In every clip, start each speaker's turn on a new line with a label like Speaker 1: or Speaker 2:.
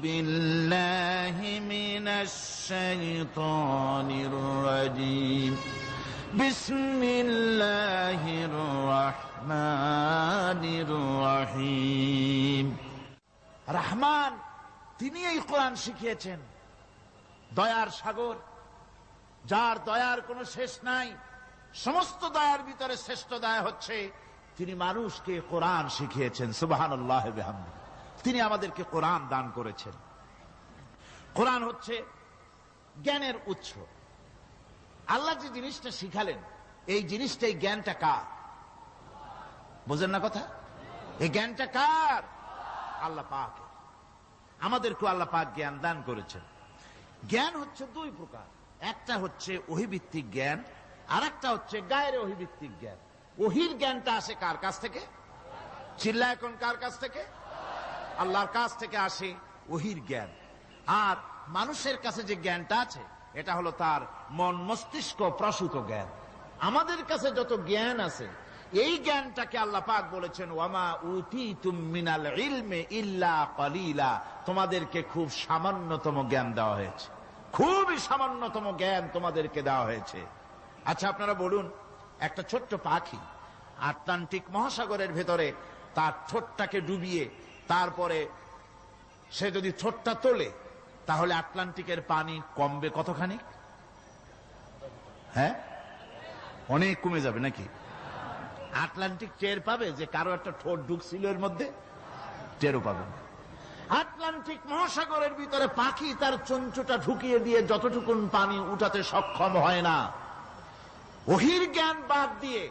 Speaker 1: বিল্লাহি মিনাশ শাইতানির রাজীম বিসমিল্লাহির রহমানির রহিম। রহমান তিনি এই কোরআন শিখিয়েছেন, দয়ার সাগর, যার দয়ার কোনো শেষ নাই। সমস্ত দয়ার ভিতরে শ্রেষ্ঠ দয়া হচ্ছে তিনি মানুষকে কোরআন শিখিয়েছেন। সুবহানাল্লাহ ওয়া বিহামদিহি। তিনি আমাদেরকে কোরআন দান করেছেন। কোরআন হচ্ছে জ্ঞানের উৎস। আল্লাহ যে জিনিসটা শিখালেন, এই জিনিসটাই জ্ঞানটা কার? বোঝেন না কথা? এই জ্ঞানটা কার? আল্লাহ পাক। আমাদেরকে আল্লাহ পাক জ্ঞান দান করেছেন। জ্ঞান হচ্ছে দুই প্রকার, একটা হচ্ছে ওহীভিত্তিক জ্ঞান, আর একটা হচ্ছে গায়রে ওহীভিত্তিক জ্ঞান। ওহীর জ্ঞানটা আসে কার কাছ থেকে? চিল্লা এখন কার কাছ থেকে? আল্লাহর কাছ থেকে আসে ওহীর জ্ঞান। আর মানুষের কাছে যে জ্ঞানটা আছে এটা হলো তার মন মস্তিষ্ক প্রসূত জ্ঞান। আমাদের কাছে যত জ্ঞান আছে এই জ্ঞানটাকে আল্লাহ পাক বলেছেন ওয়ামা উতীতুম মিনাল ইলমি ইল্লা কালিলা। তোমাদেরকে খুব সামান্যতম জ্ঞান দেওয়া হয়েছে, খুবই সামান্যতম জ্ঞান তোমাদেরকে দেওয়া হয়েছে। আচ্ছা আপনারা বলুন, একটা ছোট্ট পাখি আটলান্টিক মহাসাগরের ভেতরে তার ঠোঁটটাকে ডুবিয়ে তারপরে সে যদি ঠোঁটটা তোলে তাহলে আটলান্টিকের পানি কমবে কতখানি? হ্যাঁ, অনেক কমে যাবে নাকি? আটলান্টিক টের পাবে যে কারো একটা ঠোঁট ঢুকছিল এর মধ্যে? টেরও পাবে না। আটলান্টিক মহাসাগরের ভিতরে পাখি তার চঞ্চুটা ঢুকিয়ে দিয়ে যতটুকুন পানি উঠাতে সক্ষম হয় না। ওহীর জ্ঞান বাদ দিয়ে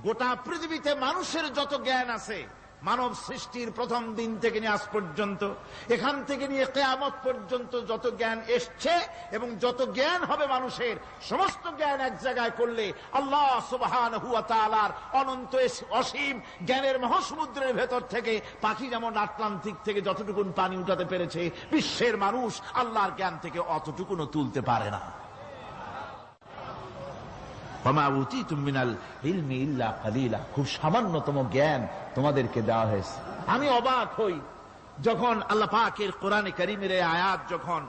Speaker 1: গোটা পৃথিবীতে মানুষের যত জ্ঞান আছে, মানব সৃষ্টির প্রথম দিন থেকে নিয়ে আজ পর্যন্ত, এখান থেকে নিয়ে কিয়ামত পর্যন্ত যত জ্ঞান এসছে এবং যত জ্ঞান হবে মানুষের, সমস্ত জ্ঞান এক জায়গায় করলে আল্লাহ সুবহানাহু ওয়া তাআলার অনন্ত অসীম জ্ঞানের মহাসমুদ্রের ভেতর থেকে পাখি যেমন আটলান্টিক থেকে যতটুকুন পানি উঠাতে পেরেছে, বিশ্বের মানুষ আল্লাহর জ্ঞান থেকে অতটুকুনও তুলতে পারে না। ওয়ামা উতীতুম মিনাল ইলমি ইল্লা কালিলা। খুব সামান্যতম জ্ঞান তোমাদেরকে দেওয়া হয়েছে। আমি অবাক হই যখন আল্লাহ পাকের কোরআনে কারীমের এই আয়াত যখন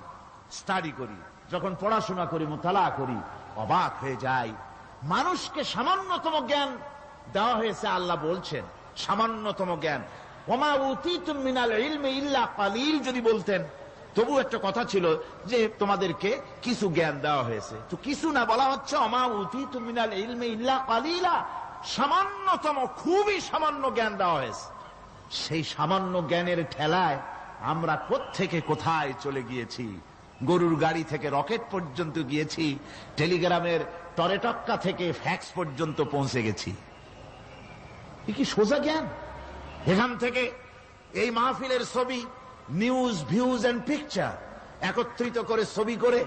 Speaker 1: স্টাডি করি, যখন পড়াশোনা করি, মুতালা করি, অবাক হয়ে যাই। মানুষকে সামান্যতম জ্ঞান দেওয়া হয়েছে। আল্লাহ বলছেন সামান্যতম জ্ঞান। ওয়ামা উতীতুম মিনাল ইলমি ইল্লা কালিল যদি বলতেন তবু একটা কথা ছিল যে তোমাদেরকে কিছু জ্ঞান দেওয়া হয়েছে। তো কিছু না, বলা হচ্ছে ওমা উতীতুম মিনাল ইলমি ইল্লা কালিলা, সামান্যতম, খুবই সামান্য জ্ঞান দেওয়া হয়েছে। সেই সামান্য জ্ঞানের ঠেলায় আমরা কোত্থেকে কোথায় চলে গিয়েছি। গরুর গাড়ি থেকে রকেট পর্যন্ত গিয়েছি, টেলিগ্রামের টরেটক্কা থেকে ফ্যাক্স পর্যন্ত পৌঁছে গেছি। এ কি সোজা জ্ঞান? এখান থেকে এই মাহফিলের ছবি, নিউজ, ভিউজ এন্ড পিকচার একত্রিত করে ছবি করে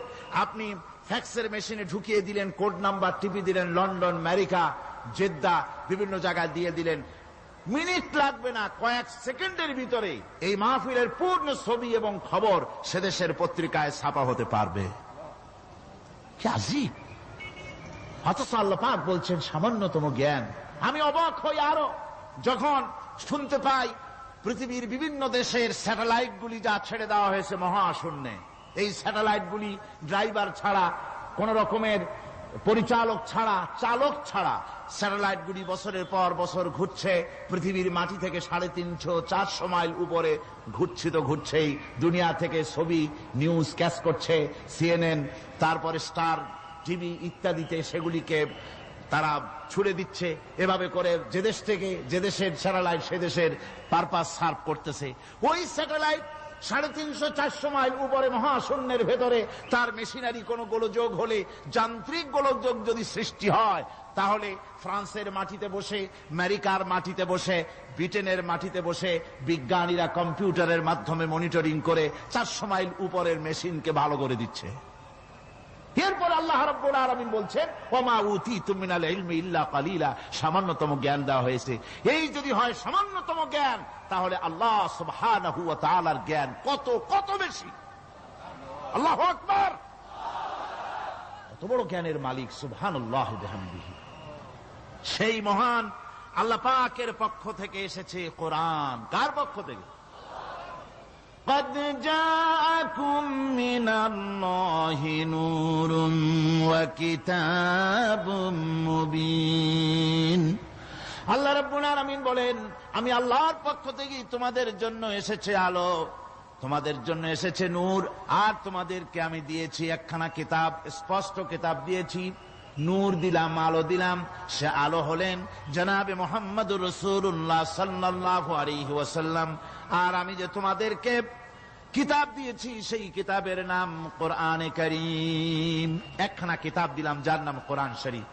Speaker 1: আপনি ফ্যাক্সের মেশিনে ঢুকিয়ে দিলেন, কোড নাম্বার টিপি দিলেন, লন্ডন, আমেরিকা, জেদ্দা, বিভিন্ন জায়গায় দিয়ে দিলেন। মিনিট লাগবে না, কয়েক সেকেন্ডের ভিতরে এই মাহফিলের পূর্ণ ছবি এবং খবর সে দেশের পত্রিকায় ছাপা হতে পারবে। কি আজীব! অথচ আল্লাহ পাক বলছেন সামান্যতম জ্ঞান। আমি অবাক হই আরো যখন শুনতে পাই পৃথিবীর বিভিন্ন দেশের স্যাটেলাইটগুলি যা ছেড়ে দেওয়া হয়েছে মহাশূন্যে, এই স্যাটেলাইটগুলি ড্রাইভার ছাড়া, কোন রকমের পরিচালক ছাড়া, চালক ছাড়া স্যাটেলাইটগুলি বছরের পর বছর ঘুরছে পৃথিবীর মাটি থেকে 350-400 মাইল উপরে ঘুরছে। তো ঘুরছেই, দুনিয়া থেকে ছবি, নিউজ ক্যাচ করছে, সিএনএন, তারপরে স্টার টিভি ইত্যাদিতে সেগুলিকে তারা ছুড়ে দিচ্ছে। এভাবে করে যে দেশ থেকে যে দেশের স্যাটেলাইট সে দেশের পারপাস সার্ভ করতেছে। ওই স্যাটেলাইট 350-400 মাইল উপরে মহাশূন্যের ভেতরে তার মেশিনারি কোনো গোলযোগ হলে, যান্ত্রিক গোলযোগ যদি সৃষ্টি হয়, তাহলে ফ্রান্সের মাটিতে বসে, আমেরিকার মাটিতে বসে, ব্রিটেনের মাটিতে বসে বিজ্ঞানীরা কম্পিউটারের মাধ্যমে মনিটরিং করে 400 মাইল উপরের মেশিনকে ভালো করে দিচ্ছে। এরপর আল্লাহ রাব্বুল আলামিন বলছেন ওমা উতীতুম মিনাল ইলমি ইল্লা কালিলা, সামান্যতম জ্ঞান দেওয়া হয়েছে। এই যদি হয় সামান্যতম জ্ঞান, তাহলে আল্লাহ সুবহানাহু ওয়া তাআলার জ্ঞান কত কত বেশি। আল্লাহু আকবার! কত বড় জ্ঞানের মালিক সুবহানাল্লাহ ওয়া বিহামদিহি। সেই মহান আল্লাহ পাকের পক্ষ থেকে এসেছে কোরআন। কার পক্ষ থেকে? قد جاءكم من الله نور وكتاب مبين। আল্লাহ রাব্বুল আলামিন বলেন, আমি আল্লাহর পক্ষ থেকে তোমাদের জন্য এসেছে আলো, তোমাদের জন্য এসেছে নূর, আর তোমাদেরকে আমি দিয়েছি একখানা কিতাব, স্পষ্ট কিতাব দিয়েছি, নূর দিলাম, আলো দিলাম। সে আলো হলেন জনাবে মুহাম্মদুর রাসূলুল্লাহ সাল্লাল্লাহু আলাইহি ওয়াসাল্লাম। আর আমি যে তোমাদেরকে কিতাব দিয়েছি সেই কিতাবের নাম কোরআনে কারীম। একখানা কিতাব দিলাম যার নাম কোরআন শরীফ,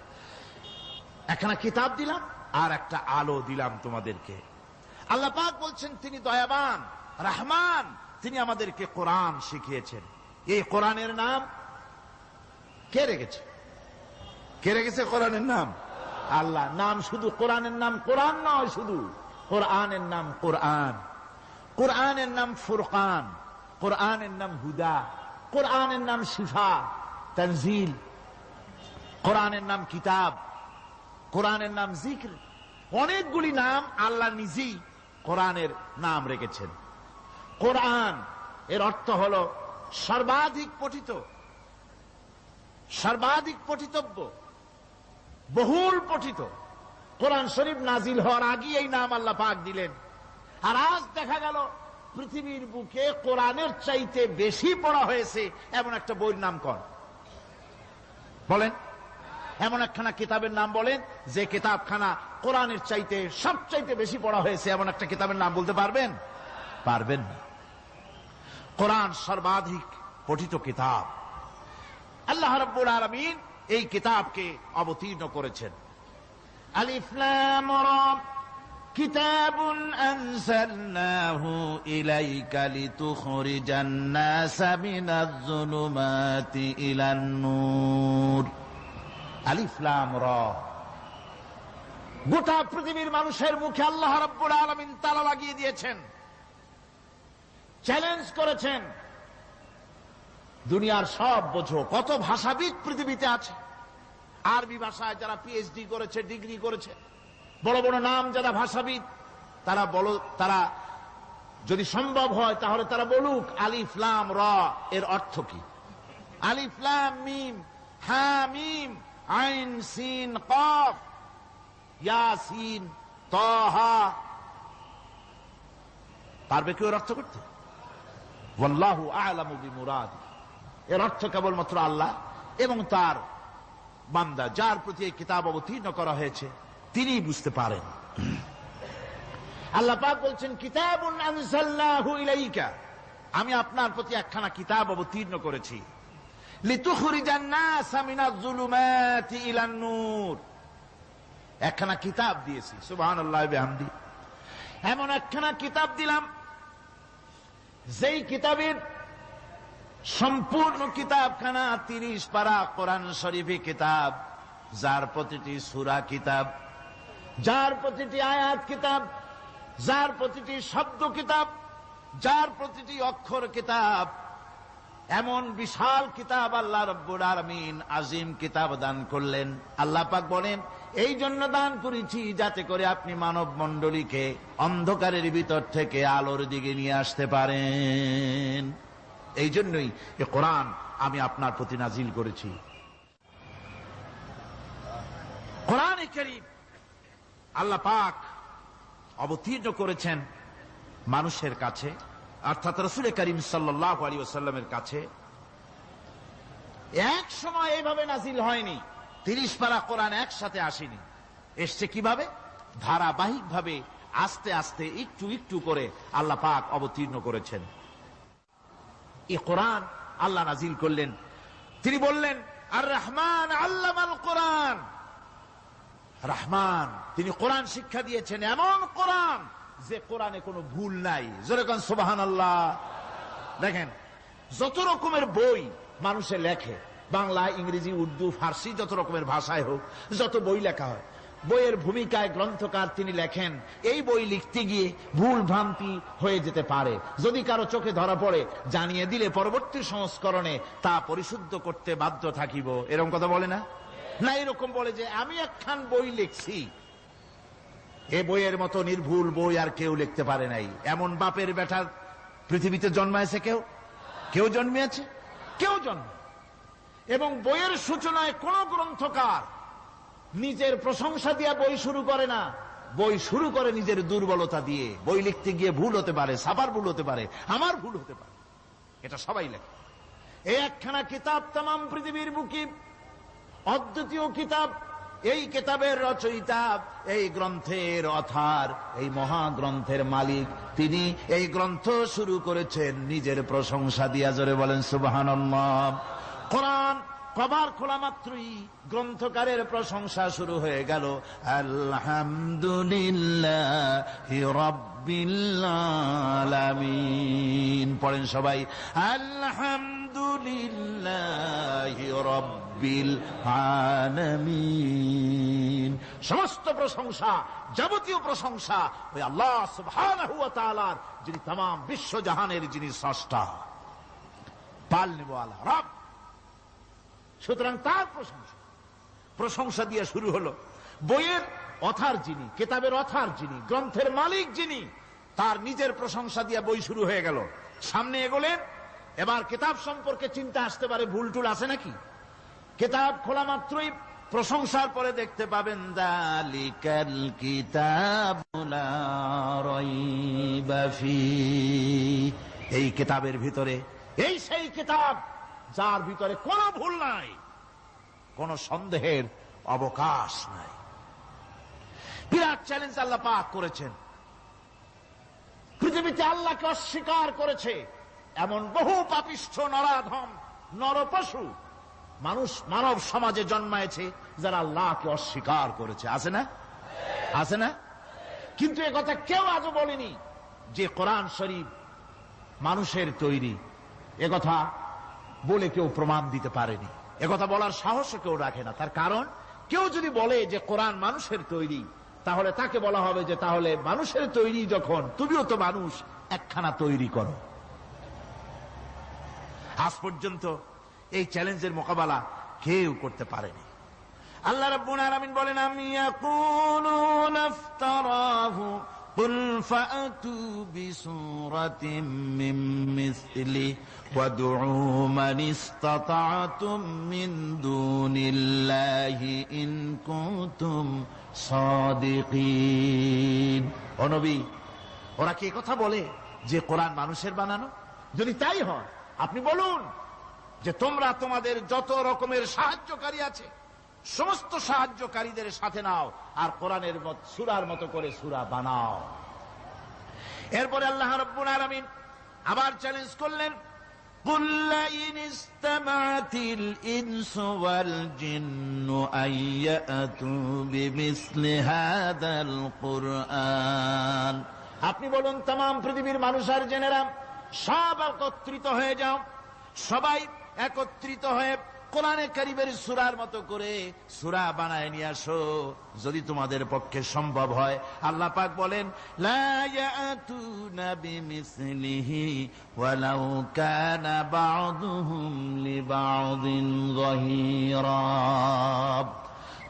Speaker 1: একখানা কিতাব দিলাম আর একটা আলো দিলাম তোমাদেরকে। আল্লাহ পাক বলছেন তিনি দয়াবান রহমান, তিনি আমাদেরকে কোরআন শিখিয়েছেন। এই কোরআনের নাম কে রেখেছে? কে রেখেছে কোরআনের নাম? আল্লাহ। নাম শুধু কোরআনের নাম কোরআন নয়, শুধু কোরআনের নাম কোরআন, কোরআনের নাম ফুরকান, কোরআনের নাম হুদা, কোরআনের নাম শিফা তানজিল, কোরআনের নাম কিতাব, কোরআনের নাম জিক্র। অনেকগুলি নাম আল্লাহ নিজেই কোরআনের নাম রেখেছেন। কোরআন এর অর্থ হল সর্বাধিক পঠিত, সর্বাধিক পঠিতব্য, বহুল পঠিত। কোরআন শরীফ নাজিল হওয়ার আগে এই নাম আল্লাহ পাক দিলেন। আর আজ দেখা গেল পৃথিবীর বুকে কোরআনের চাইতে বেশি পড়া হয়েছে এমন একটা বইয়ের নাম কোন? বলেন, এমন একখানা কিতাবের নাম বলেন যে কিতাবখানা কোরআনের চাইতে সবচাইতে বেশি পড়া হয়েছে, এমন একটা কিতাবের নাম বলতে পারবেন? পারবেন না। কোরআন সর্বাধিক পঠিত কিতাব। আল্লাহ রাব্বুল আলামিন এই কিতাবকে অবতীর্ণ করেছেন। আলিফ লাম রা কিতাবুন আনজালনাহু ইলাইকা লিতুখরিজান নাসা মিনাজ যুলুমাতি ইলান নূর। আলিফ লাম রা। গোটা পৃথিবীর মানুষের মুখে আল্লাহ রাব্বুল আলামিন তালা লাগিয়ে দিয়েছেন, চ্যালেঞ্জ করেছেন, দুনিয়ার সব বোঝো। কত ভাষাবিদ পৃথিবীতে আছে, আরবি ভাষায় যারা পিএইচডি করেছে, ডিগ্রি করেছে, বড় বড় নাম যারা ভাষাবিদ, তারা তারা যদি সম্ভব হয় তাহলে তারা বলুক আলিফ লাম রা এর অর্থ কি। আলিফ লাম মিম হা মিম আইন সিন কফ ইয়াসিন তাহা, পারবে কেউ এর অর্থ করতে? ওয়াল্লাহু আ'লামু বিমুরাদি। এর অর্থ কেবলমাত্র আল্লাহ এবং তার বান্দা, যার প্রতি এই কিতাব অবতীর্ণ করা হয়েছে, তিনি বুঝতে পারেন। আল্লাহ পাক বলছেন কিতাবুন আনজালনাহু ইলাইকা, আমি আপনার প্রতি একখানা কিতাব অবতীর্ণ করেছি, লিতুখরিজান নাসা মিনাজ যুলুমাতি ইলান নূর। একখানা কিতাব দিয়েছি, সুবহানাল্লাহি বিহামদি। এমন একখানা কিতাব দিলাম যেই কিতাবের সম্পূর্ণ কিতাবখানা 30 পারা কোরআন শরীফে কিতাব, যার প্রতিটি সূরা কিতাব, যার প্রতিটি আয়াত কিতাব, যার প্রতিটি শব্দ কিতাব, যার প্রতিটি অক্ষর কিতাব। এমন বিশাল কিতাব আল্লাহ রাব্বুল আলামিন আজিম কিতাব দান করলেন। আল্লাহ পাক বলেন এই জন্য দান করেছি যাতে করে আপনি মানব মণ্ডলীকে অন্ধকারের ভিতর থেকে আলোর দিকে নিয়ে আসতে পারেন। এই জন্যই এই কোরআন আমি আপনার প্রতি নাজিল করেছি। কোরআনে কারীম আল্লাহ পাক অবতীর্ণ করেছেন মানুষের কাছে, অর্থাৎ রাসূল করিম সাল্লাল্লাহু আলাইহি ওয়াসাল্লামের কাছে। এক সময় এইভাবে নাজিল হয়নি, 30 পারা কোরআন একসাথে আসেনি। এসছে কিভাবে? ধারাবাহিক ভাবে, আস্তে আস্তে, একটু একটু করে আল্লাহ পাক অবতীর্ণ করেছেন। এই কোরআন আল্লাহ নাজিল করলেন। তিনি বললেন আর রহমান আল্লামাল কোরআন। রহমান, তিনি কোরআন শিক্ষা দিয়েছেন, এমন কোরআন যে কোরআনে কোনো ভুল নাই। জোরে কোন সুবহানাল্লাহ। দেখেন, যত রকমের বই মানুষে লেখে, বাংলা, ইংরেজি, উর্দু, ফার্সি, যত রকমের ভাষায় হোক, যত বই লেখা হয়, বইয়ের ভূমিকায় গ্রন্থকার তিনি লেখেন এই বই লিখতে গিয়ে ভুল ভ্রান্তি হয়ে যেতে পারে। যদি কারো চোখে ধরা পড়ে জানিয়ে দিলে পরবর্তী সংস্করণে তা পরিশুদ্ধ করতে বাধ্য থাকিব। এরকম কথা বলে না? না, এরকম বলে যে আমি একখান বই লিখছি, এ বইয়ের মতো নির্ভুল বই আর কেউ লিখতে পারে নাই। এমন বাপের বেটার পৃথিবীতে জন্মাইছে কেউ? কেউ জন্মিয়েছে? কেউ জন্ম। এবং বইয়ের সূচনায় কোন গ্রন্থকার নিজের প্রশংসা দিয়ে বই শুরু করে না, বই শুরু করে নিজের দুর্বলতা দিয়ে। বই লিখতে গিয়ে ভুল হতে পারে, ছাপার ভুল হতে পারে, আমার ভুল হতে পারে, এটা সবাই লেখে। এই একখানা কিতাব তামাম পৃথিবীর বুকে অদ্বিতীয় কিতাব। এই কিতাবের রচয়িতা, এই গ্রন্থের অথার, এই মহাগ্রন্থের মালিক, তিনি এই গ্রন্থ শুরু করেছেন নিজের প্রশংসা দিয়া। জোরে বলেন সুবহানাল্লাহ। কোরআন কবার খোলা মাত্রই গ্রন্থকারের প্রশংসা শুরু হয়ে গেল। আলহামদুলিল্লাহি রাব্বিল আলামিন। পড়েন সবাই, আলহামদুলিল্লাহি রাব্বিল আলামিন। সমস্ত প্রশংসা, যাবতীয় প্রশংসা ওই আল্লাহ সুবহানাহু ওয়া তাআলার, যিনি तमाम বিশ্ব জাহানের যিনি স্রষ্টা, পালনেওয়ালা রব। সুতরাং তার প্রশংসা দিয়ে শুরু হলো। বইয়ের অথার যিনি, কিতাবের অথার যিনি, গ্রন্থের মালিক যিনি, তার নিজের প্রশংসা দিয়ে বই শুরু হয়ে গেল। সামনে এগোলেন, এবার কিতাব সম্পর্কে চিন্তা আসতে পারে ভুল টুল আছে নাকি। কিতাব খোলা মাত্রই প্রশংসার পরে দেখতে পাবেন যালিকাল কিতাবু লা রাইবা ফীহি। এই কিতাবের ভিতরে, এই সেই কিতাব যার ভিতরে কোনো ভুল নাই, কোনো সন্দেহের অবকাশ নাই। বিরাট চ্যালেঞ্জ আল্লাহ পাক করেছেন। পৃথিবীতে আল্লাহকে অস্বীকার করেছে এমন বহু পাপিষ্ঠ নরাধম নরপশু মানুষ মানব সমাজে জন্মায়েছে যারা আল্লাহকে অস্বীকার করেছে। আছে না? আছে না? কিন্তু একথা কেউ আজও বলেনি যে কোরআন শরীফ মানুষের তৈরি। একথা বলে কেউ প্রমাণ দিতে পারেনি, একথা বলার সাহসও কেউ রাখে না। তার কারণ, কেউ যদি বলে যে কোরআন মানুষের তৈরি, তাহলে তাকে বলা হবে যে তাহলে মানুষের তৈরি যখন, তুমিও তো মানুষ, একখানা তৈরি করো। আজ পর্যন্ত এই চ্যালেঞ্জের মোকাবেলা কেউ করতে পারেনি। আল্লাহ রাব্বুল আলামিন বলেন, আমি ইয়াকুলুনা ইফতারাহু কুল ফাআতু বিসূরাতিন মিন মিসলি ওয়াদউ মান ইসতাতা'তুম মিন দুনিল্লাহি ইন কুনতুম সাদিকিন। ও নবী, ওরা কি কথা বলে যে কোরআন মানুষের বানানো? যদি তাই হয়, আপনি বলুন যে তোমরা তোমাদের যত রকমের সাহায্যকারী আছে সমস্ত সাহায্যকারীদের সাথে নাও আর কোরআনের সূরার মতো করে সূরা বানাও। এরপরে আল্লাহ রাব্বুল আলামিন আবার চ্যালেঞ্জ করলেন, কুল ইন ইসতামা'তিল ইনসু ওয়াল জিন্নু আইয়াতু বিমিসলি হাদাল কুরআন। আপনি বলুন, तमाम পৃথিবীর মানুষ আর জেনেরা সব একত্রিত হয়ে যাও, সবাই একত্রিত হয়ে কোরআনে কারীমের সূরার মতো করে সূরা বানায় নিয়ে আসো, যদি তোমাদের পক্ষে সম্ভব হয়। আল্লাহ পাক বলেন, লা ইয়াতুনা বিমিসলিহি ওয়ালাউ কানা বা'দুহুম লিবা'দিন যাহিরা।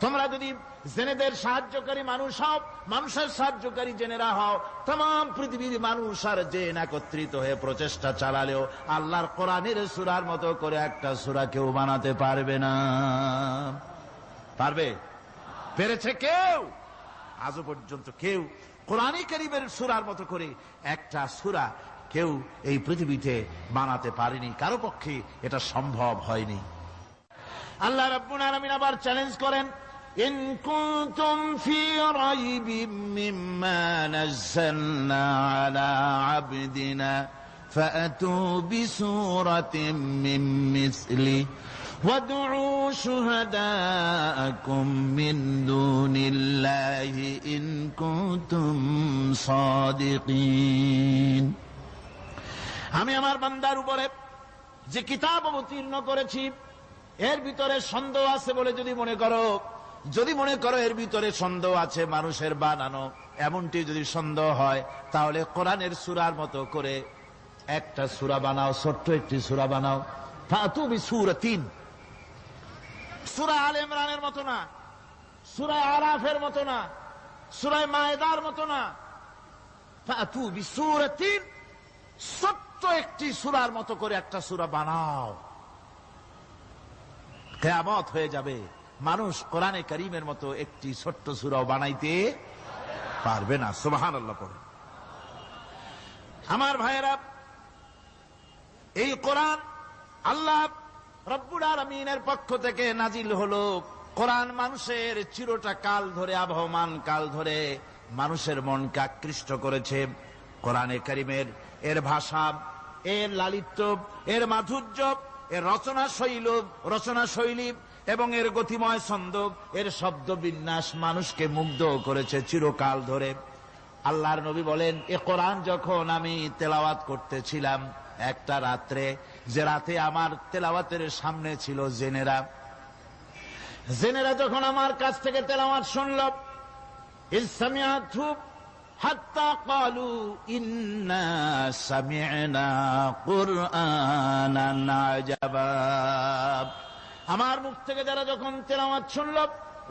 Speaker 1: তোমরা যদি জেনেদের সাহায্যকারী মানুষ হও, মানুষের সাহায্যকারী জেনেরা হও, तमाम পৃথিবীর মানুষ আর জেন একত্রিত হয়ে প্রচেষ্টা চালালেও আল্লাহর কোরআনের সূরার মতো করে একটা সূরা কেউ বানাতে পারবে না। পারবে? পেরেছে কেউ? আজও পর্যন্ত কেউ কোরআনে কারীমের সূরার মতো করে একটা সূরা কেউ এই পৃথিবীতে বানাতে পারেনি, কারো পক্ষে এটা সম্ভব হয়নি। আল্লাহ রাব্বুল আলামিন আবার চ্যালেঞ্জ করেন, ইন কুনতুম ফি রাইবিম মিম্মা নাযালনা আলা আবদিনা ফাআতু বিসূরাতিন মিন মিসলি ওয়াদউ শুহাদাআকুম মিন দুনিল্লাহি ইন কুনতুম সাদিকিন। আমি আমার বান্দার উপরে যে কিতাব অবতীর্ণ করেছি এর ভিতরে সন্দেহ আছে বলে যদি মনে করো এর ভিতরে সন্দেহ আছে মানুষের বানানো, এমনটি যদি সন্দেহ হয়, তাহলে কোরআনের সূরার মতো করে একটা সূরা বানাও, ছোট্ট একটি সূরা বানাও। ফাতু বিসূরাতিন, সূরা আলে ইমরানের মতো না, সূরা আরাফের মতো না, সূরা মায়েদার মতো না। ফাতু বিসূরাতিন, ছোট্ট ছোট্ট একটি সূরার মতো করে একটা সূরা বানাও। কিয়ামত হয়ে যাবে, মানুষ কোরআনে কারীমের মতো একটি ছোট্ট সূরা বানাইতে পারবে না। সুবহানাল্লাহ পড়ে। আমার ভাইয়েরা, এই কোরআন আল্লাহ রব্বুল আলামিনের পক্ষ থেকে নাজিল হলো। কোরআন মানুষের চিরটা কাল ধরে, আবহমান কাল ধরে মানুষের মনকে আকৃষ্ট করেছে। কোরআনে কারীমের এর ভাষা, এর লালিত্য, এর মাধুর্য, এর রচনা শৈলী এবং এর গতিময় ছন্দ, এর শব্দ বিন্যাস মানুষকে মুগ্ধ করেছে চিরকাল ধরে। আল্লাহর নবী বলেন, এ কোরআন যখন আমি তেলাওয়াত করতেছিলাম একটা রাত্রে, যে রাতে আমার তেলাওয়াতের সামনে ছিল জেনেরা যখন আমার কাছ থেকে তেলাওয়াত শুনল, ইসসামিআতু হাত্তা ক্বালু ইন্না সামি'না কুরআনান আজাবা। আমার মুখ থেকে যারা যখন তেলাওয়াত শুনল,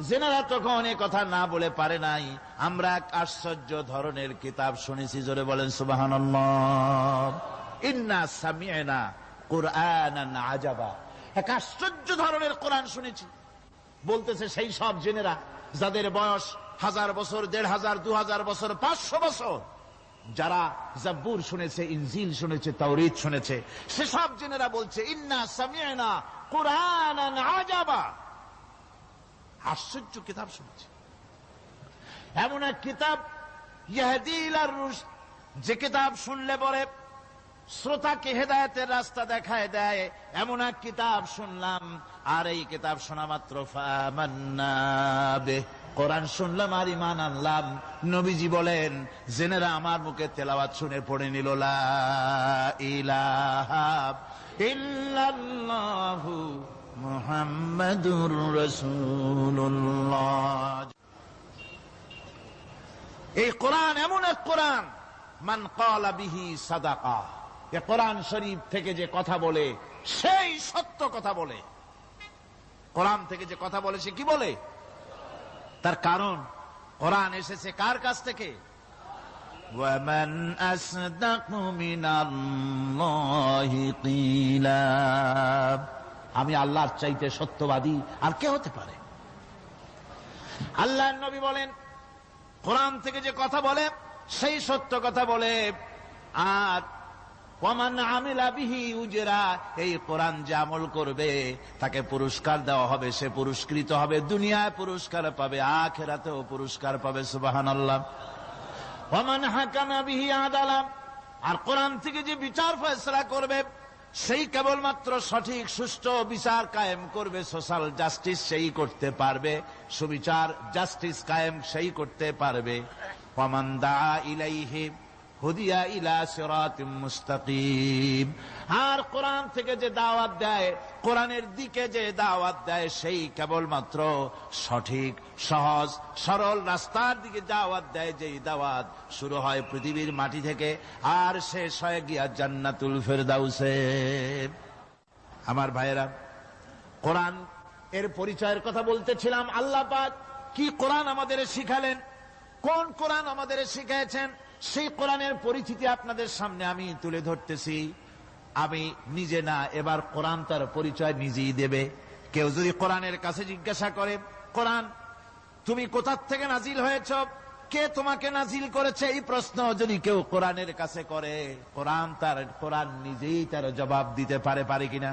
Speaker 1: জেনারা তখন এ কথা না বলে পারে নাই, আমরা এক আশ্চর্য ধরনের কিতাব শুনেছি। জোরে বলেন সুবহানাল্লাহ। ইন্না সামি'না কুরআনান আজাবা, এক আশ্চর্য ধরনের কোরআন শুনেছি। বলতেছে সেই সব জেনেরা যাদের বয়স 1000 বছর, 1500, 2000 বছর, 500 বছর, যারা জাব্বুর শুনেছে, ইনজিল শুনেছে, তাওরীত শুনেছে, সেসব জেনেরা বলছে ইন্না সামি'না কুরআনান আজাবা, আশ্চর্য কিতাব শুনেছি। এমন এক কিতাব ইয়াহদি ইলার রুশদ, যে কিতাব শুনলে পরে শ্রোতাকে হেদায়েতের রাস্তা দেখায় দেয়, এমন এক কিতাব শুনলাম। আর এই কিতাব শোনা মাত্র ফামান্না বিহি, কোরআন শুনলাম আর ঈমান আনলাম। নবীজি বলেন, জেনেরা আমার মুখে তেলাওয়াত শুনে পড়ে নিল লা ইলাহা ইল্লাল্লাহু মুহাম্মাদুর রাসূলুল্লাহ। এই কোরআন এমন এক কোরআন, মান ক্বালা বিহি সাদাকা, এ কোরআন শরীফ থেকে যে কথা বলে সেই সত্য কথা বলে। কোরআন থেকে যে কথা বলে সে কি বলে? তার কারণ কোরআন এসেছে কার কাছ থেকে? ওয়ামান আসদাকু মিনাল্লাহি কিলা, আমি আল্লাহর চাইতে সত্যবাদী আর কে হতে পারে? আল্লাহর নবী বলেন, কোরআন থেকে যে কথা বলে সেই সত্য কথা বলে। আর ওয়ামান আমিলা বিহি উজরা, এই কোরআন যে আমল করবে তাকে পুরস্কার দেওয়া হবে, সে পুরস্কৃত হবে, দুনিয়ায় পুরস্কার পাবে, আখিরাতেও পুরস্কার পাবে। সুবহানাল্লাহ। ওয়ামান হাকামা বিহি আদালা, আর কোরআন থেকে যে বিচার ফয়সালা করবে সেই কেবলমাত্র সঠিক সুষ্ঠু বিচার কায়েম করবে, সোশ্যাল জাস্টিস সেই করতে পারবে, সুবিচার জাস্টিস কায়েম সেই করতে পারবে। ওয়ামান দাআ ইলাইহি হুদিয়া ইলা সিরাতিম মুস্তাকিম, আর কোরআন থেকে যে দাওয়াত দেয়, কোরআনের দিকে যে দাওয়াত দেয়, সেই কেবলমাত্র সঠিক সহজ সরল রাস্তার দিকে দাওয়াত দেয়, যেই দাওয়াত শুরু হয় পৃথিবীর মাটি থেকে আর শেষ হয় গিয়া জান্নাতুল ফেরদাউসে। আমার ভাইয়েরা, কোরআন এর পরিচয়ের কথা বলতেছিলাম। আল্লাহ পাক কি কোরআন আমাদের শিখালেন, কোন কোরআন আমাদের শিখিয়েছেন, সেই কোরআনের পরিচিতি আপনাদের সামনে আমি তুলে ধরতেছি। আমি নিজে না, এবার কোরআন তার পরিচয় নিজেই দেবে। কেউ যদি কোরআনের কাছে জিজ্ঞাসা করে, কোরআন তুমি কোথা থেকে নাজিল হয়েছ, কে তোমাকে নাজিল করেছে, এই প্রশ্ন যদি কেউ কোরআনের কাছে করে, কোরআন নিজেই তার জবাব দিতে পারে কিনা?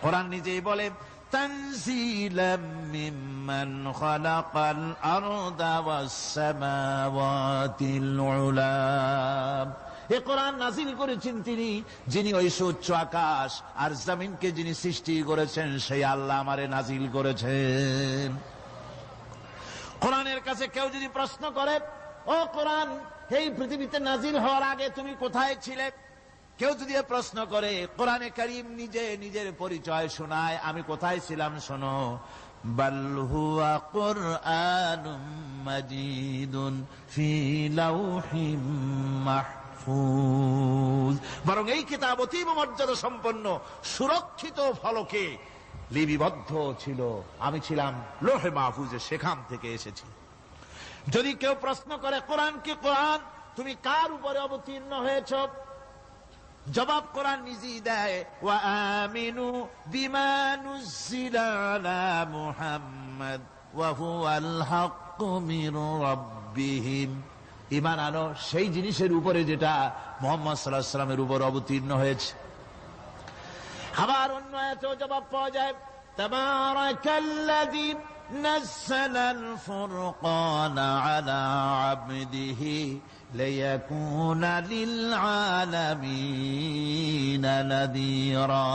Speaker 1: কোরআন নিজেই বলে, তানজিলাম মিম্মান খালাকাল আরদা ওয়াস সামাওয়াতিল উলা, এ কোরআন নাজিল করেছেন তিনি, যিনি ওই সুউচ্চ আকাশ আর জমিনকে যিনি সৃষ্টি করেছেন, সেই আল্লাহ আমারে নাজিল করেছেন। কোরআনের কাছে কেউ যদি প্রশ্ন করে, ও কোরআন, এই পৃথিবীতে নাজিল হওয়ার আগে তুমি কোথায় ছিলে, কেউ যদি প্রশ্ন করে, কোরআনে কারীম নিজে নিজের পরিচয় শোনায়, আমি কোথায় ছিলাম শোনো। বাল হুয়া কুরআনুম মাজিদুন ফি লাউহিম মাহফুজ, বরং এই কিতাব অতীব মর্যাদা সম্পন্ন সুরক্ষিত ফলকে লিপিবদ্ধ ছিল, আমি ছিলাম লৌহে মাহফুজে, সেখান থেকে এসেছি। যদি কেউ প্রশ্ন করে, কোরআন কি, কোরআন তুমি কার উপরে অবতীর্ণ হয়েছ, জবাব কোরআন নিজেই দেয়, ওয়া আমিনু বিমা নুযিলা আলা মুহাম্মাদ ওয়া হুয়াল হাক্কু মির রাব্বিহিম। ঈমান আনো সেই জিনিসের উপরে যেটা মুহাম্মদ সাল্লাল্লাহু আলাইহি ওয়াসাল্লামের উপর অবতীর্ণ হয়েছে। আবার অন্য আয়াতেও জবাব পাওয়া যায়, তাবারাকাল্লাযী নাযালাল ফুরকানা আলা আবদিহি লিয়াকুনা লিল আলামিনা নাযীরা।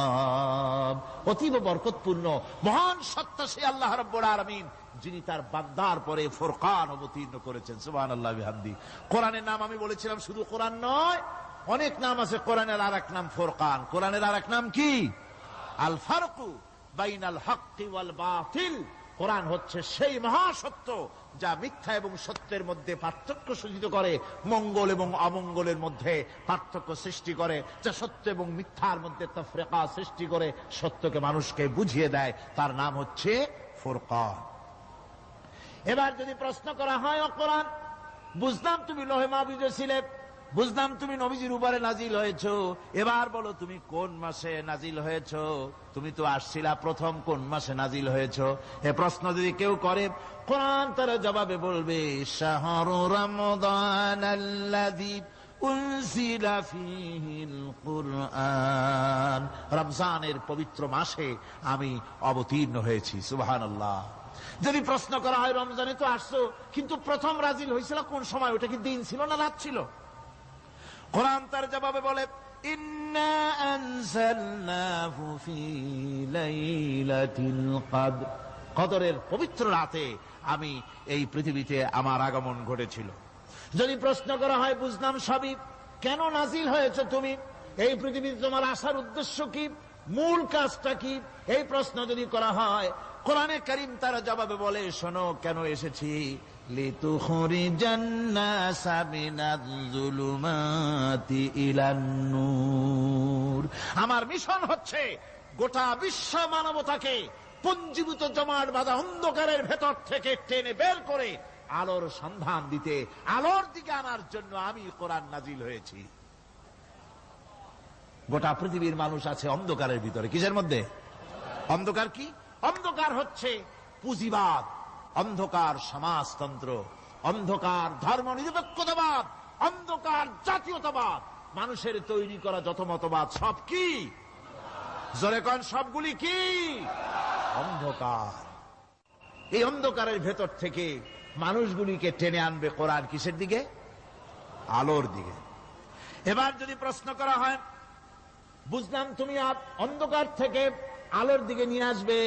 Speaker 1: অতীব বরকতপূর্ণ মহান সত্তা সেই আল্লাহ রাব্বুল আলামিন, যিনি তার বান্দার পরে ফুরকান অবতীর্ণ করেছেন। সুবহানাল্লাহি বিহামদি। কোরআনের নাম আমি বলেছিলাম শুধু কোরআন নয়, অনেক নাম আছে। কোরআনের আর এক নাম ফুরকান। কোরআনের আর এক নাম কি? আল ফারকু বাইনাল হাক্কি ওয়াল বাতিল। কোরআন হচ্ছে সেই মহাসত্য যা মিথ্যা এবং সত্যের মধ্যে পার্থক্য সূচিত করে, মঙ্গল এবং অমঙ্গলের মধ্যে পার্থক্য সৃষ্টি করে, যা সত্য এবং মিথ্যার মধ্যে তাফরিকা সৃষ্টি করে, সত্যকে মানুষকে বুঝিয়ে দেয়। তার নাম হচ্ছে ফুরকান। এবার যদি প্রশ্ন করা হয়, ও কোরআন, বুঝলাম তুমি লোহে মাহফুজে ছিলে, বুঝলাম তুমি নবীজির উপরে নাজিল হয়েছ, এবার বলো তুমি কোন মাসে নাজিল হয়েছ? তুমি তো আসছিলা প্রথম কোন মাসে নাজিল হয়েছ? এ প্রশ্ন যদি কেউ করে, কোরআন তার জবাবে বলবে, শাহরু রমাদানাল্লাযী উনজিলা ফীহিল কুরআন। রমজানের পবিত্র মাসে আমি অবতীর্ণ হয়েছি। সুবহানাল্লাহ। যদি প্রশ্ন করা হয়, রমজানে তো আসছো, কিন্তু প্রথম নাজিল হয়েছিল কোন সময়? ওটা কি দিন ছিল না রাত ছিল? কোরআন তার জবাবে বলে, ইন্না আনজালনাহু ফী লাইলাতিল কদর। কদরের পবিত্র রাতে আমি এই পৃথিবীতে আমার আগমন ঘটেছিল। যদি প্রশ্ন করা হয়, বুঝলাম সবই, কেন নাজিল হয়েছে তুমি? এই পৃথিবীতে তোমার আসার উদ্দেশ্য কি? মূল কাজটা কি? এই প্রশ্ন যদি করা হয়, কোরআনে কারীম তার জবাবে বলে, শোনো কেন এসেছি। লিতুখরিজান নাসা মিনাজ যুলুমাতি ইলান নূর। আমার মিশন হচ্ছে গোটা বিশ্ব মানবতাকে পঞ্জীভূত জমাট বাঁধা অন্ধকারের ভেতর থেকে টেনে বের করে আলোর সন্ধান দিতে, আলোর দিকে আনার জন্য আমি কোরআন নাজিল হয়েছি। গোটা পৃথিবীর মানুষ আছে অন্ধকারের ভিতরে। কিসের মধ্যে? অন্ধকার কি? অন্ধকার হচ্ছে পুঁজিবাদ, অন্ধকার সমাজতন্ত্র, অন্ধকার ধর্ম নিরপেক্ষতাবাদ, অন্ধকার জাতীয়তাবাদ। মানুষের তৈরি করা যত মতবাদ সব কি? জোরে কোন, সবগুলি কি? অন্ধকার। এই অন্ধকারের ভেতর থেকে মানুষগুলিকে টেনে আনবে কোরআন কিসের দিকে? আলোর দিকে। এবার যদি প্রশ্ন করা হয়, বুঝলাম তুমি অন্ধকার থেকে আলোর দিকে নিয়ে আসবে,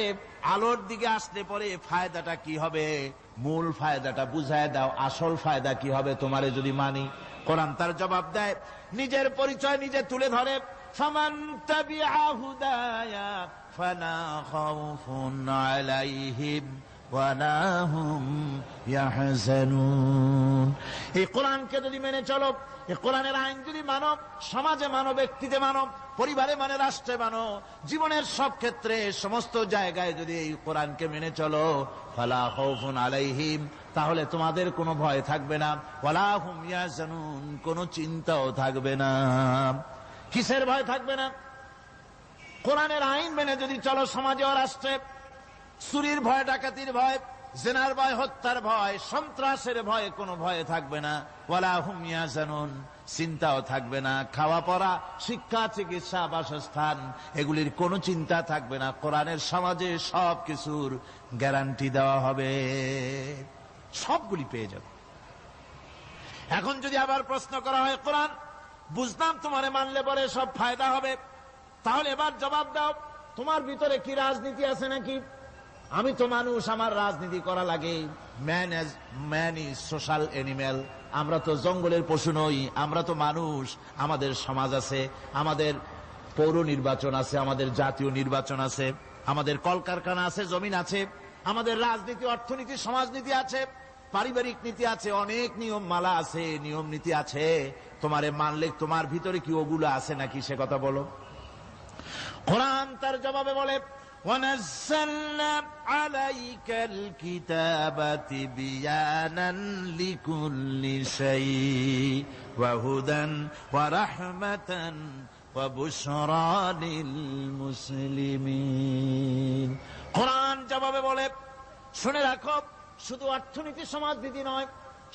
Speaker 1: আলোর দিকে আসলে পরে ফায়দাটা কি হবে? মূল ফায়দাটা বুঝায় দাও, আসল ফায়দা কি হবে তোমারে যদি মানি? কোরআন তার জবাব দেয়, নিজের পরিচয় নিজে তুলে ধরে, ফামান তাবিআ হুদায়া ফালা খাউফুন আলাইহিম ওয়ালা হুম ইয়াহজানুন। এই কোরআনকে যদি মেনে চলো, এই কোরআনের আইন যদি মানো, সমাজে মানো, ব্যক্তিতে মানো, পরিবারে মানে, রাষ্ট্রে মানো, জীবনের সব ক্ষেত্রে সমস্ত জায়গায় যদি এই কোরআনকে মেনে চলো, ফালা খাউফুন আলাইহিম, তাহলে তোমাদের কোনো ভয় থাকবে না, ওয়ালা হুম ইয়াহজানুন, কোনো চিন্তাও থাকবে না। কিসের ভয় থাকবে না? কোরআনের আইন মেনে যদি চলো সমাজে ও রাষ্ট্রে, চুরির ভয়, ডাকাতির ভয়, জিনার ভয়, হত্যার ভয়, সন্ত্রাসের ভয় কোনো ভয় থাকবে না। ওয়ালা হুম ইয়াহজানুন, চিন্তাও থাকবে না। খাওয়া পড়া, শিক্ষা, চিকিৎসা, বাসস্থান, এগুলির কোনো চিন্তা থাকবে না। কোরআনের সমাজে সব কিছুর গ্যারান্টি দেওয়া হবে, সবগুলি পেয়ে যাবে। এখন যদি আবার প্রশ্ন করা হয়, কোরআন বুঝলাম তোমারে মানলে পরে সব ফায়দা হবে, তাহলে এবার জবাব দাও, তোমার ভিতরে কি রাজনীতি আছে নাকি? আমি তো মানুষ, আমার রাজনীতি করা লাগে। Man is social animal. আমরা তো জঙ্গলের পশু নই, আমরা তো মানুষ। আমাদের সমাজ আছে, আমাদের পৌর নির্বাচন আছে, আমাদের জাতীয় নির্বাচন আছে, আমাদের কলকারখানা আছে, জমিন আছে, আমাদের রাজনীতি, অর্থনীতি, সমাজনীতি আছে, পারিবারিক নীতি আছে, অনেক নিয়ম মালা আছে, নিয়ম নীতি আছে। তোমারে মানলে তোমার ভিতরে কি ওগুলো আছে নাকি সে কথা বলো। কোরআন তার জবাবে বলে, وَنَزَّلْنَا عَلَيْكَ الْكِتَابَ تِبْيَانًا لِكُلِّ شَيْءٍ وَهُدًى وَرَحْمَةً ওয়া বুশরা লিল মুসলিমিন। কোরআন জবাবে বলে, শুনে রাখো, শুধু অর্থনীতি সমাজনীতি নয়,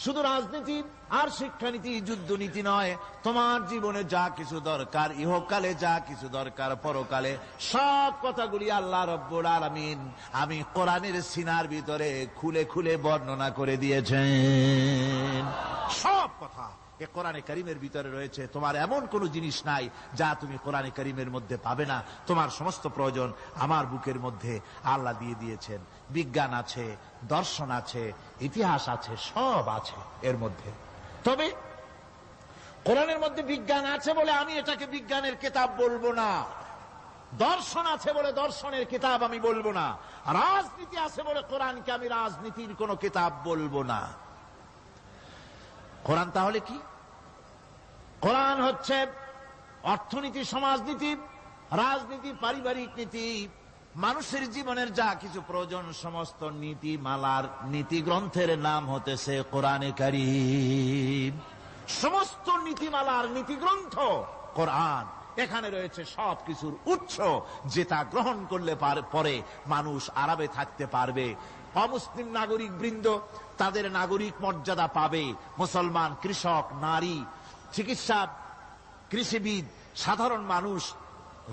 Speaker 1: শুধু রাজনীতি আর শিক্ষানীতি যুদ্ধনীতি নয়, তোমার জীবনে যা কিছু দরকার, ইহকালে যা কিছু দরকার, পরকালে সব কথাগুলি আল্লাহ রব্বুল আলামিন আমি কোরআনের সিনার ভিতরে খুলে খুলে বর্ণনা করে দিয়েছেন। সব কথা এ কোরআনে কারীমের ভিতরে রয়েছে। তোমার এমন কোন জিনিস নাই যা তুমি কোরআনে কারীমের মধ্যে পাবে না। তোমার সমস্ত প্রয়োজন আমার বুকের মধ্যে আল্লাহ দিয়ে দিয়েছেন। বিজ্ঞান আছে, দর্শন আছে, ইতিহাস আছে, সব আছে এর মধ্যে। তবে কোরআনের মধ্যে বিজ্ঞান আছে বলে আমি এটাকে বিজ্ঞানের কিতাব বলবো না, দর্শন আছে বলে দর্শনের কিতাব আমি বলবো না, রাজনীতি আছে বলে কোরআনকে আমি রাজনীতির কোন কিতাব বলবো না। কোরআন তাহলে কি? কোরআন হচ্ছে অর্থনীতি, সমাজনীতি, রাজনীতি, পারিবারিক নীতি, মানুষের জীবনের যা কিছু প্রয়োজন, সমস্ত নীতিমালার নীতি গ্রন্থের নাম হতেছে কোরআনে কারীম। সমস্ত নীতিমালার নীতি গ্রন্থ কোরআন। এখানে রয়েছে সব কিছুর উৎস, যেটা গ্রহণ করলে পরে মানুষ আরামে থাকতে পারবে। অমুসলিম নাগরিক বৃন্দ তাদের নাগরিক মর্যাদা পাবে। মুসলমান, কৃষক, নারী, চিকিৎসা, কৃষিবিদ, সাধারণ মানুষ,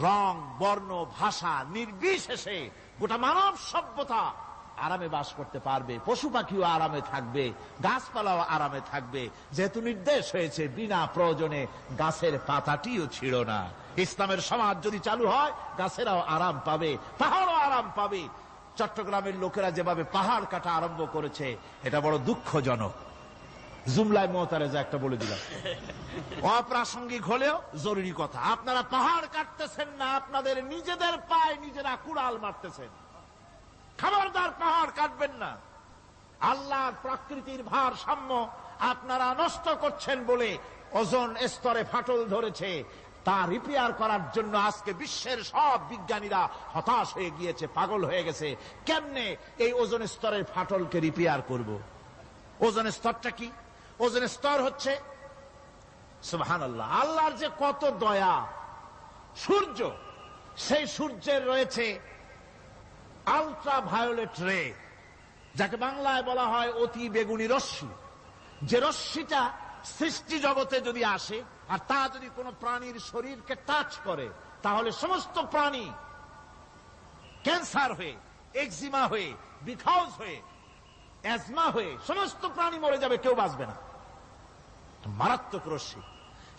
Speaker 1: রং, বর্ণ, ভাষা নির্বিশেষে গোটা মানব সভ্যতা আরামে বাস করতে পারবে। পশু পাখিও আরামে থাকবে, গাছপালাও আরামে থাকবে, যেহেতু নির্দেশ হয়েছে বিনা প্রয়োজনে গাছের পাতাটিও ছিঁড় না। ইসলামের সমাজ যদি চালু হয়, গাছেরাও আরাম পাবে, পাহাড়ও আরাম পাবে। চট্টগ্রামের লোকেরা যেভাবে পাহাড় কাটা আরম্ভ করেছে, এটা বড় দুঃখজনক। জুমলায় মোতারেজা একটা বলে দিলাম, অপ্রাসঙ্গিক হলেও জরুরি কথা। আপনারা পাহাড় কাটতেছেন না, আপনাদের নিজেদের পায়ে নিজেরা কুড়াল মারতেছেন। খবরদার পাহাড় কাটবেন না। আল্লাহর প্রকৃতির ভারসাম্য আপনারা নষ্ট করছেন বলে ওজোন স্তরে ফাটল ধরেছে। তা রিপেয়ার করার জন্য আজকে বিশ্বের সব বিজ্ঞানীরা হতাশ হয়ে গিয়েছে, পাগল হয়ে গেছে। কেমনে এই ওজোন স্তরের ফাটলকে রিপেয়ার করব? ওজোন স্তরটা কি? ওজোন স্তর হচ্ছে, সুবহানাল্লাহ, আল্লাহর যে কত দয়া। সূর্য, সেই সূর্যের রয়েছে আলট্রা ভায়োলেট রে, যাকে বাংলায় বলা হয় অতি বেগুনি রশ্মি। যে রশ্মিটা সৃষ্টি জগতে যদি আসে আর তা যদি কোনো প্রাণীর শরীরকে টাচ করে, তাহলে সমস্ত প্রাণী ক্যান্সার হয়ে, এক্সিমা হয়ে, বিখাউজ হয়ে, অ্যাজমা হয়ে সমস্ত প্রাণী মরে যাবে, কেউ বাঁচবে না। মারাত্মক রশ্মি।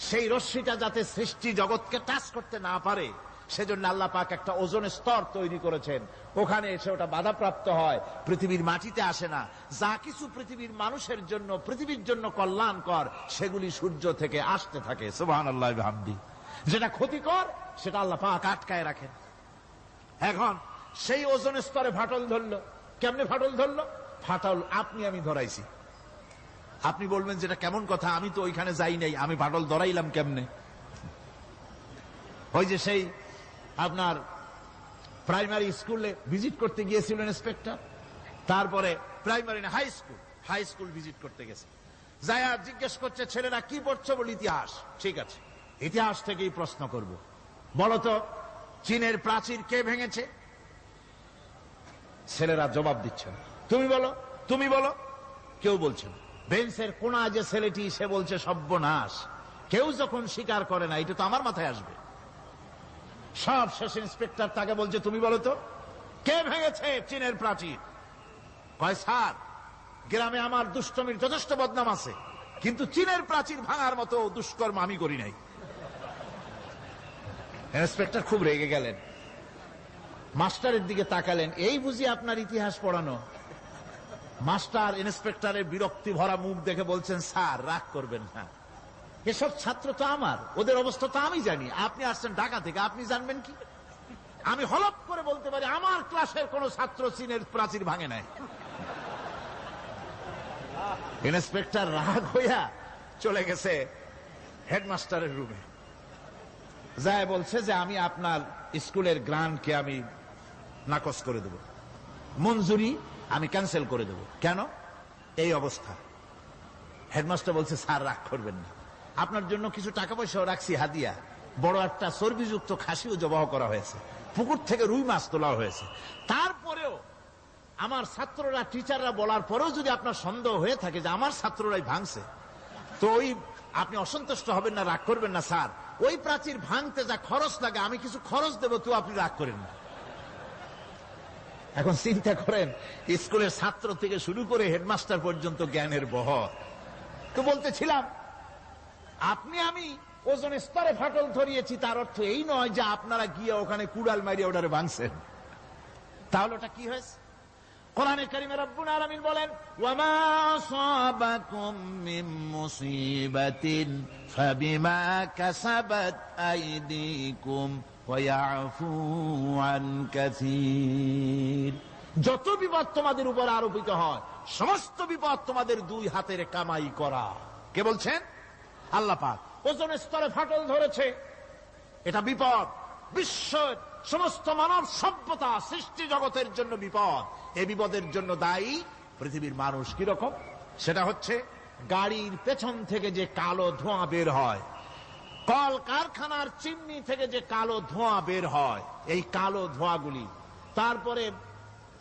Speaker 1: সেই রশ্মিটা যাতে সৃষ্টি জগৎকে টাচ করতে না পারে, সেজন্য আল্লাহ পাক একটা ওজোন স্তর তৈরি করেছেন। ওখানে এসে ওটা বাধাপ্রাপ্ত হয়, পৃথিবীর মাটিতে আসে না। যা কিছু পৃথিবীর মানুষের জন্য, পৃথিবীর জন্য কল্যাণকর, সেগুলি সূর্য থেকে আসতে থাকে। সুবহানাল্লাহ ওয়া বিহামদি। যেটা ক্ষতিকর, সেটা আল্লাহ পাক আটকায় রাখেন। এখন সেই ওজোন স্তরে ফাটল ধরলো। কেমনে ফাটল ধরলো? ফাটল আপনি আমি ধরাইছি। আপনি বলবেন যেটা কেমন কথা, আমি তো ওইখানে যাই নাই, আমি ফাটল ধরাইলাম কেমনে? ওই যে সেই আপনার প্রাইমারি স্কুলে ভিজিট করতে গিয়েছিলেন ইন্সপেক্টর, তারপরে প্রাইমারি না হাই স্কুল ভিজিট করতে গেছে। যায়া জিজ্ঞেস করছে, ছেলেরা কি পড়ছো? বলে ইতিহাস। ঠিক আছে, ইতিহাস থেকেই প্রশ্ন করব। বলতো চীনের প্রাচীর কে ভেঙেছে? ছেলেরা জবাব দিচ্ছে না। তুমি বলো, তুমি বলো, কেউ বলছে না। বেঞ্চের কোনা যে ছেলেটি, সে বলছে সর্বনাশ। কেউ যখন স্বীকার করে না, এটা তো আমার মাথায় আসবে। সব শেষ ইন্সপেক্টর তাকে বলছে, তুমি বলো তো কে ভেঙেছে চীনের প্রাচীর? কয়, স্যার, গ্রামে আমার দুষ্টমির যথেষ্ট বদনাম আছে, কিন্তু চীনের প্রাচীর ভাঙার মতো দুষ্কর্ম আমি করি নাই। ইন্সপেক্টর খুব রেগে গেলেন, মাস্টারের দিকে তাকালেন। এই বুঝি আপনার ইতিহাস পড়ানো? মাস্টার ইন্সপেক্টরের বিরক্তি ভরা মুখ দেখে বলছেন, স্যার রাগ করবেন না, এসব ছাত্র তো আমার, ওদের অবস্থা তো আমি জানি। আপনি আসছেন ঢাকা থেকে, আপনি জানবেন কি? আমি হলপ করে বলতে পারি, আমার ক্লাসের কোন ছাত্র চীনের প্রাচীর ভাঙে নাই। ইন্সপেক্টর রাগ হইয়া চলে গেছে হেডমাস্টারের রুমে, যায় বলছে যে আমি আপনার স্কুলের গ্রান্টকে আমি নাকচ করে দেব, মঞ্জুরি আমি ক্যান্সেল করে দেব। কেন? এই অবস্থা। হেডমাস্টার বলছে, স্যার রাগ করবেন না, আপনার জন্য কিছু টাকা পয়সাও রাখছি হাদিয়া, বড় একটা চর্বিযুক্ত খাসিও জবাহ করা হয়েছে, পুকুর থেকে রুই মাছ তোলা হয়েছে। তারপরেও আমার ছাত্ররা, টিচাররা বলার পরেও যদি আপনার সন্দেহ হয়ে থাকে যে আমার ছাত্ররাই ভাঙছে, তো ওই আপনি অসন্তুষ্ট হবেন না, রাগ করবেন না। স্যার, ওই প্রাচীর ভাঙতে যা খরচ লাগে আমি কিছু খরচ দেবো, তো আপনি রাগ করেন না। এখন চিন্তা করেন, স্কুলের ছাত্র থেকে শুরু করে হেডমাস্টার পর্যন্ত জ্ঞানের বহর। তো বলতেছিলাম, আপনি আমি ওজন স্তরে ফাটল ধরিয়েছি, তার অর্থ এই নয় যে আপনারা গিয়ে ওখানে কুড়াল মারিয়ে ওটারে ভাঙছেন। তাহলে ওটা কি হয়েছে? কোরআনে কারিমে রব্বুল আলামিন বলেন, ওয়ামা আসাবাকুম মিন মুসিবাতিন ফাবিমা কাসাবাত আইদিকুম ওয়া ইয়াফু আন কাসীর। যত বিপদ তোমাদের উপর আরোপিত হয়, সমস্ত বিপদ তোমাদের দুই হাতের কামাই করা। কে বলছেন? আল্লাহ পাক। ওজন স্তরে ফাটল ধরেছে, এটা বিপদ, বিশ্বের সমস্ত মানব সভ্যতা সৃষ্টি জগতের জন্য বিপদ। এই বিপদের জন্য দায়ী পৃথিবীর মানুষ। কিরকম? সেটা হচ্ছে গাড়ির পেছন থেকে যে কালো ধোঁয়া বের হয়, কল কারখানার চিমনি থেকে যে কালো ধোঁয়া বের হয়, এই কালো ধোঁয়াগুলি, তারপরে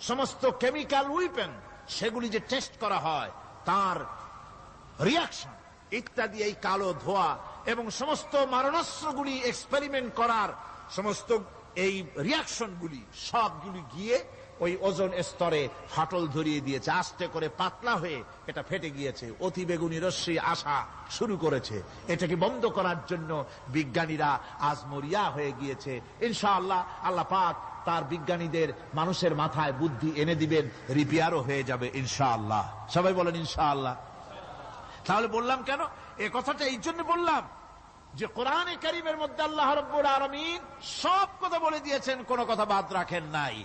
Speaker 1: সমস্ত কেমিক্যাল উইপেন সেগুলি যে টেস্ট করা হয়, তার রিয়াকশন ইত্যাদি, এই কালো ধোঁয়া এবং সমস্ত মারণাস্ত্রগুলি এক্সপেরিমেন্ট করার সমস্ত এই রিয়াকশনগুলি সবগুলি গিয়ে ওই ওজন স্তরে ফাটল ধরিয়ে দিয়েছে। আস্তে করে পাতলা হয়ে এটা ফেটে গিয়েছে, অতি বেগুনি রশ্মি আসা শুরু করেছে। এটাকে বন্ধ করার জন্য বিজ্ঞানীরা আজ মরিয়া হয়ে গিয়েছে। ইনশাআল্লাহ আল্লাহ পাক তার বিজ্ঞানীদের মানুষের মাথায় বুদ্ধি এনে দিবেন, রিপেয়ারও হয়ে যাবে ইনশাআল্লাহ। সবাই বলেন ইনশাআল্লাহ। তাহলে বললাম কেন এই কথাটা? এই জন্য বললাম যে কোরআনে কারীমের মধ্যে আল্লাহ রাব্বুল আলামিন সব কথা বলে দিয়েছেন, কোনো কথা বাদ রাখেন নাই।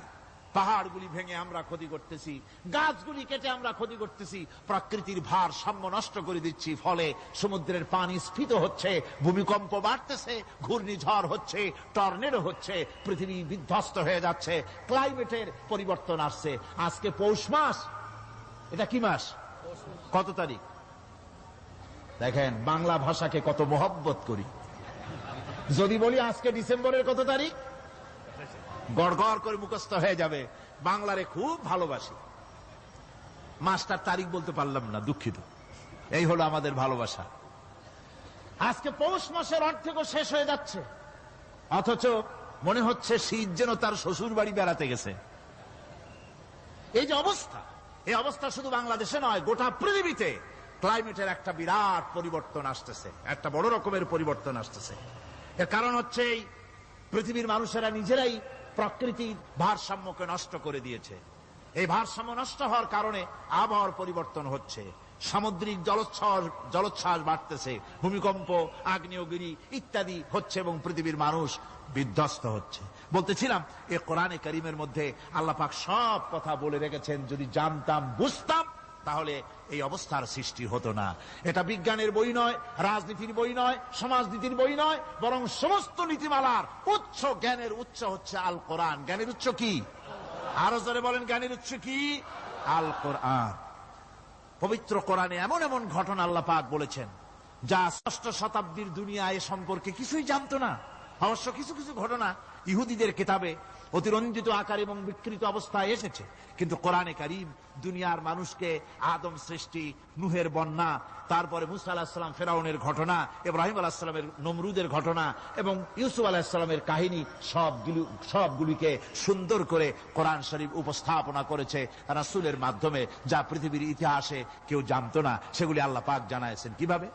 Speaker 1: পাহাড়গুলি ভেঙে আমরা ক্ষতি করতেছি, গাছগুলি কেটে আমরা ক্ষতি করতেছি, প্রকৃতির ভারসাম্য নষ্ট করে দিচ্ছি, ফলে সমুদ্রের পানি স্ফীত হচ্ছে, ভূমিকম্প বাড়তেছে, ঘূর্ণিঝড় হচ্ছে, টর্নেডো হচ্ছে, পৃথিবী বিধ্বস্ত হয়ে যাচ্ছে, ক্লাইমেটের পরিবর্তন আসছে। আজকে পৌষ মাস, এটা কি মাস? কত তারিখ? দেখেন বাংলা ভাষাকে কত মহব্বত করি। যদি বলি আজকে ডিসেম্বরের কত তারিখ, গড় গড় করে মুখস্থ হয়ে যাবে। বাংলারে খুব ভালোবাসি, মাসটার তারিখ বলতে পারলাম না, দুঃখিত। এই হলো আমাদের ভালোবাসা। আজকে পৌষ মাসের অর্ধেকও শেষ হয়ে যাচ্ছে, অথচ মনে হচ্ছে শীত যেন তার শ্বশুর বাড়ি বেড়াতে গেছে। এই যে অবস্থা, এই অবস্থা শুধু বাংলাদেশে নয়, গোটা পৃথিবীতে ক্লাইমেটের একটা বিরাট পরিবর্তন আসতেছে, একটা বড় রকমের পরিবর্তন আসতেছে। এর কারণ হচ্ছে এই পৃথিবীর মানুষেরা নিজেরাই প্রকৃতির ভারসাম্যকে নষ্ট করে দিয়েছে। এই ভারসাম্য নষ্ট হওয়ার কারণে আবহাওয়ার পরিবর্তন হচ্ছে, সামুদ্রিক জলোচ্ছ্বাস বাড়তেছে, ভূমিকম্প, আগ্নেয়গিরি ইত্যাদি হচ্ছে এবং পৃথিবীর মানুষ বিধ্বস্ত হচ্ছে। বলতেছিলাম এই কোরআনে কারীমের মধ্যে আল্লাহ পাক সব কথা বলে রেখেছেন। যদি জানতাম, বুঝতাম, তাহলে এই অবস্থার সৃষ্টি হতো না। এটা বিজ্ঞানের বই নয়, রাজনীতির বই নয়, সমাজনীতির বই নয়, বরং সমস্ত নীতিমালার উচ্চ, জ্ঞানের উচ্চ হচ্ছে আল কোরআন। জ্ঞানের উচ্চ কি? আরো জোরে বলেন, জ্ঞানের উচ্চ কি? আল কোরআন। পবিত্র কোরআনে এমন এমন ঘটনা আল্লাহ পাক বলেছেন যা ষষ্ঠ শতাব্দীর দুনিয়া এ সম্পর্কে কিছুই জানতো না। অবশ্য কিছু কিছু ঘটনা ইহুদিদের কিতাবে অতিরঞ্জিত আকার এবং বিকৃত অবস্থায় এসেছে, কিন্তু কোরআনে কারীম দুনিয়ার মানুষকে আদম সৃষ্টি, নূহের বন্যা, তারপরে মুসা আলাইহিস সালাম ফেরাউনের ঘটনা, ইব্রাহিম আলাইহিস সালামের নমরুদের ঘটনা এবং ইউসুফ আলাইহিস সালামের কাহিনী সবগুলিকে সুন্দর করে কোরআন শরীফ উপস্থাপনা করেছে রাসূলের মাধ্যমে, যা পৃথিবীর ইতিহাসে কেউ জানতো না। সেগুলি আল্লাহ পাক জানাইছেন কিভাবে?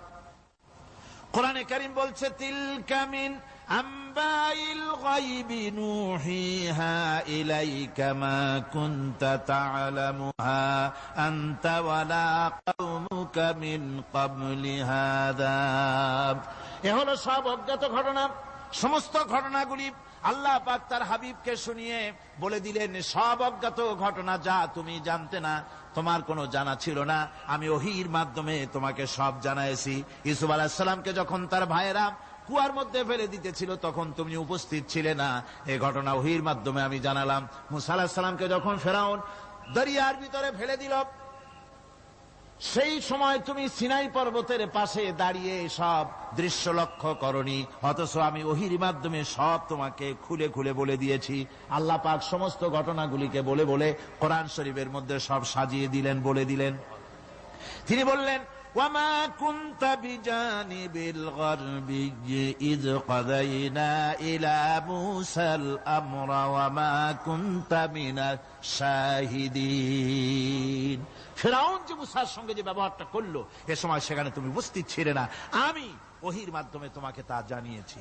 Speaker 1: কোরআনে কারীম বলছে, তিলকা মিন আম্বাইল গায়বি নূহিহা ইলাইকা মা কুনতা তা'লামুহা আনতা ওয়ালা কওমুকা মিন ক্বাবলি হাযা। এ হলো সব অজ্ঞাত ঘটনা। সমস্ত ঘটনাগুলি আল্লাহ পাক তার হাবিবকে শুনিয়ে বলে দিলেন, সব অজ্ঞাত ঘটনা যা তুমি জানতে না, তোমার কোনো জানা ছিল না, আমি ওহীর মাধ্যমে তোমাকে সব জানাইছি। ইউসুফ আলাইহিস সালামকে যখন তার ভাইয়েরা কুয়ার মধ্যে ফেলে দিতেছিল তখন তুমি উপস্থিত ছিলে না, এই ঘটনা ওহীর মাধ্যমে আমি জানালাম। মুসা আলাইহিস সালামকে যখন ফেরাউন দরিয়ার ভিতরে ফেলে দিল, সেই সময় তুমি সিনাই পর্বতের পাশে দাঁড়িয়ে সব দৃশ্য লক্ষ্য করনি, অথচ আমি ওহির মাধ্যমে সব তোমাকে খুলে খুলে বলে দিয়েছি। আল্লাহ পাক সমস্ত ঘটনাগুলিকে বলে বলে কোরআন শরীফের মধ্যে সব সাজিয়ে দিলেন, বলে দিলেন। তিনি বললেন, ওয়ামা কুনতা বিজানিবিল গারবি ইয কাযাইনা ইলা মূসাল আমরা ওয়ামা কুনতা মিনাশ শাহিদিন। ফিরআউন যে মূসার সঙ্গে যে ব্যবহারটা করলো, এ সময় সেখানে তুমি উপস্থিত ছিলে না, আমি ওহীর মাধ্যমে তোমাকে তা জানিয়েছি।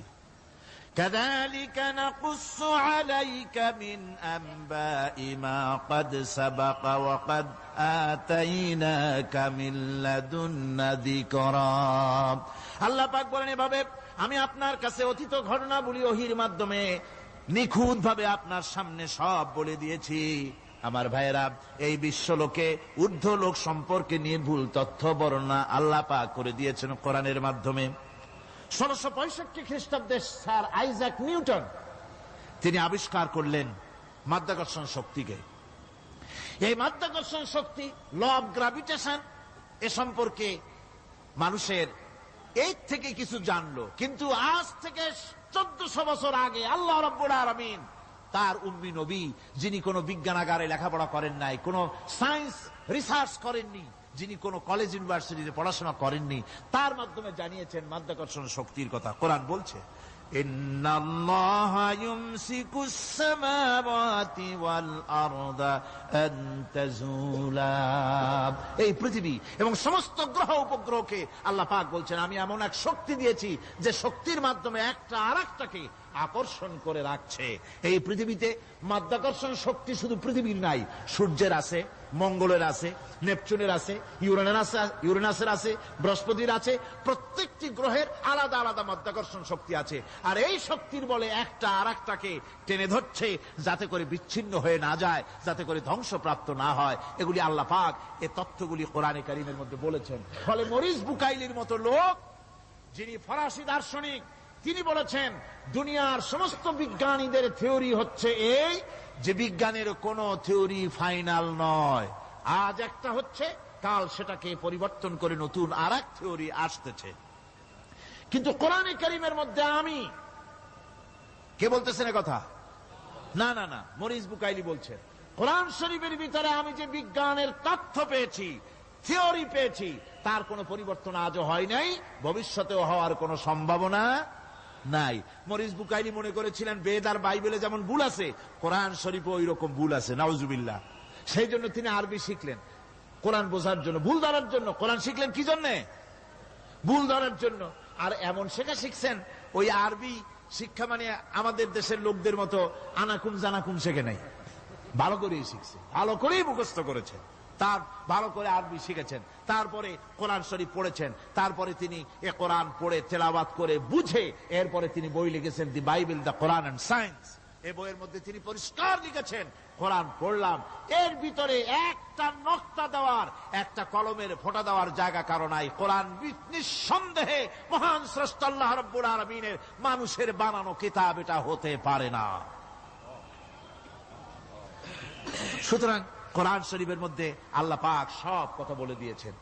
Speaker 1: كذلك نقص عليك من أنباء ما قد سبق وقد آتيناك من لدنا ذكرا। আল্লাহ পাক বলেন, এভাবে আমি আপনার কাছে অতীত ঘটনাবলী ওহীর মাধ্যমে নিখুঁত ভাবে আপনার সামনে সব বলে দিয়েছি। আমার ভাইয়েরা, এই বিশ্বলোকে ঊর্ধ্ব লোক সম্পর্কে নির্ভুল তথ্য বর্ণনা আল্লাহ পাক করে দিয়েছেন কোরআনের মাধ্যমে। 1665 খ্রিস্টাব্দে স্যার আইজাক নিউটন তিনি আবিষ্কার করলেন মাধ্যাকর্ষণ শক্তিকে। এই মাধ্যাকর্ষণ শক্তি, ল অফ গ্রাভিটেশন, এ সম্পর্কে মানুষের এই থেকে কিছু জানলো, কিন্তু আজ থেকে 1400 বছর আগে আল্লাহ রাব্বুল আলামিন তার উম্মি নবী, যিনি কোনো বিজ্ঞানাগারে লেখাপড়া করেন নাই, কোনো সায়েন্স রিসার্চ করেননি, যিনি কোনো কলেজ ইউনিভার্সিটিতে পড়াশোনা করেননি, তার মাধ্যমে জানিয়েছেন মাধ্যাকর্ষণ শক্তির কথা। কোরআন বলছে, ইন্নাল্লাহা ইউমসিকুস সামাওয়াতি ওয়াল আরদা আন তাজুলা। এই পৃথিবী এবং সমস্ত গ্রহ উপগ্রহকে আল্লাহ পাক বলছেন, আমি এমন এক শক্তি দিয়েছি যে শক্তির মাধ্যমে একটা আরেকটাকে আকর্ষণ করে রাখছে। এই পৃথিবীতে মাধ্যাকর্ষণ শক্তি শুধু পৃথিবীর নাই, সূর্যের আছে, মঙ্গলের আছে, নেপচুনের আছে, ইউরেনাসের আছে, বৃহস্পতির আছে। প্রত্যেকটি গ্রহের আলাদা আলাদা মাধ্যাকর্ষণ শক্তি আছে, আর এই শক্তির বলে একটা আরেকটাকে টেনে ধরছে, যাতে করে বিচ্ছিন্ন হয়ে না যায়, যাতে করে ধ্বংসপ্রাপ্ত না হয়। এগুলি আল্লাহ পাক এই তথ্যগুলি কোরআনে কারীমের মধ্যে বলেছেন। ফলে মরিস বুকাইলির মতো লোক, যিনি ফরাসি দার্শনিক, তিনি বলেছেন দুনিয়ার সমস্ত বিজ্ঞানীদের থিওরি হচ্ছে এই, যে বিজ্ঞানের কোন থিওরি ফাইনাল নয়। আজ একটা হচ্ছে, কাল সেটাকে পরিবর্তন করে নতুন আর এক থিওরি আসতেছে। কিন্তু কোরআনে কারীমের মধ্যে আমি, কে বলতেছেন কথা? না না না, মরিস বুকাইলি বলছেন, কোরআন শরীফের ভিতরে আমি যে বিজ্ঞানের তথ্য পেয়েছি, থিওরি পেয়েছি, তার কোনো পরিবর্তন আজও হয় নাই, ভবিষ্যতেও হওয়ার কোনো সম্ভাবনা নাই। মরিস বুকাইলি মনে করেছিলেন বেদ আর বাইবেলে যেমন ভুল আছে, কোরআন শরীফে ওই রকম ভুল আছে, নাউজুবিল্লাহ। সেই জন্য তিনি আরবি শিখলেন কোরআন বোঝার জন্য, ভুল ধরার জন্য। কোরআন শিখলেন কি জন্যে? ভুল ধরার জন্য। আর এমন শেখা শিখছেন, ওই আরবি শিক্ষা মানে আমাদের দেশের লোকদের মতো আনাকুম জানাকুম শেখে নাই, ভালো করেই শিখছে, ভালো করেই মুখস্থ করেছেন, তার ভালো করে আরবি শিখেছেন, তারপরে কোরআন শরীফ পড়েছেন, তারপরে তিনি এ কোরআন পড়ে তেলাওয়াত করে বুঝে এরপরে তিনি বই লিখেছেন the Bible, the Quran and science. এই বইয়ের মধ্যে তিনি পরিষ্কার লিখেছেন, কোরআন পড়লাম, এর ভিতরে একটা নকতা দেওয়ার, একটা কলমের ফোঁটা দেওয়ার জায়গা কারো নাই। কোরআন নিঃসন্দেহে মহান স্রষ্টা আল্লাহ রাব্বুল আলামিনের মানুষের বানানো কিতাব, এটা হতে পারে না। সুতরাং কোরআন শরীফের মধ্যে আল্লাহ পাক সব কথা বলে দিয়েছেন।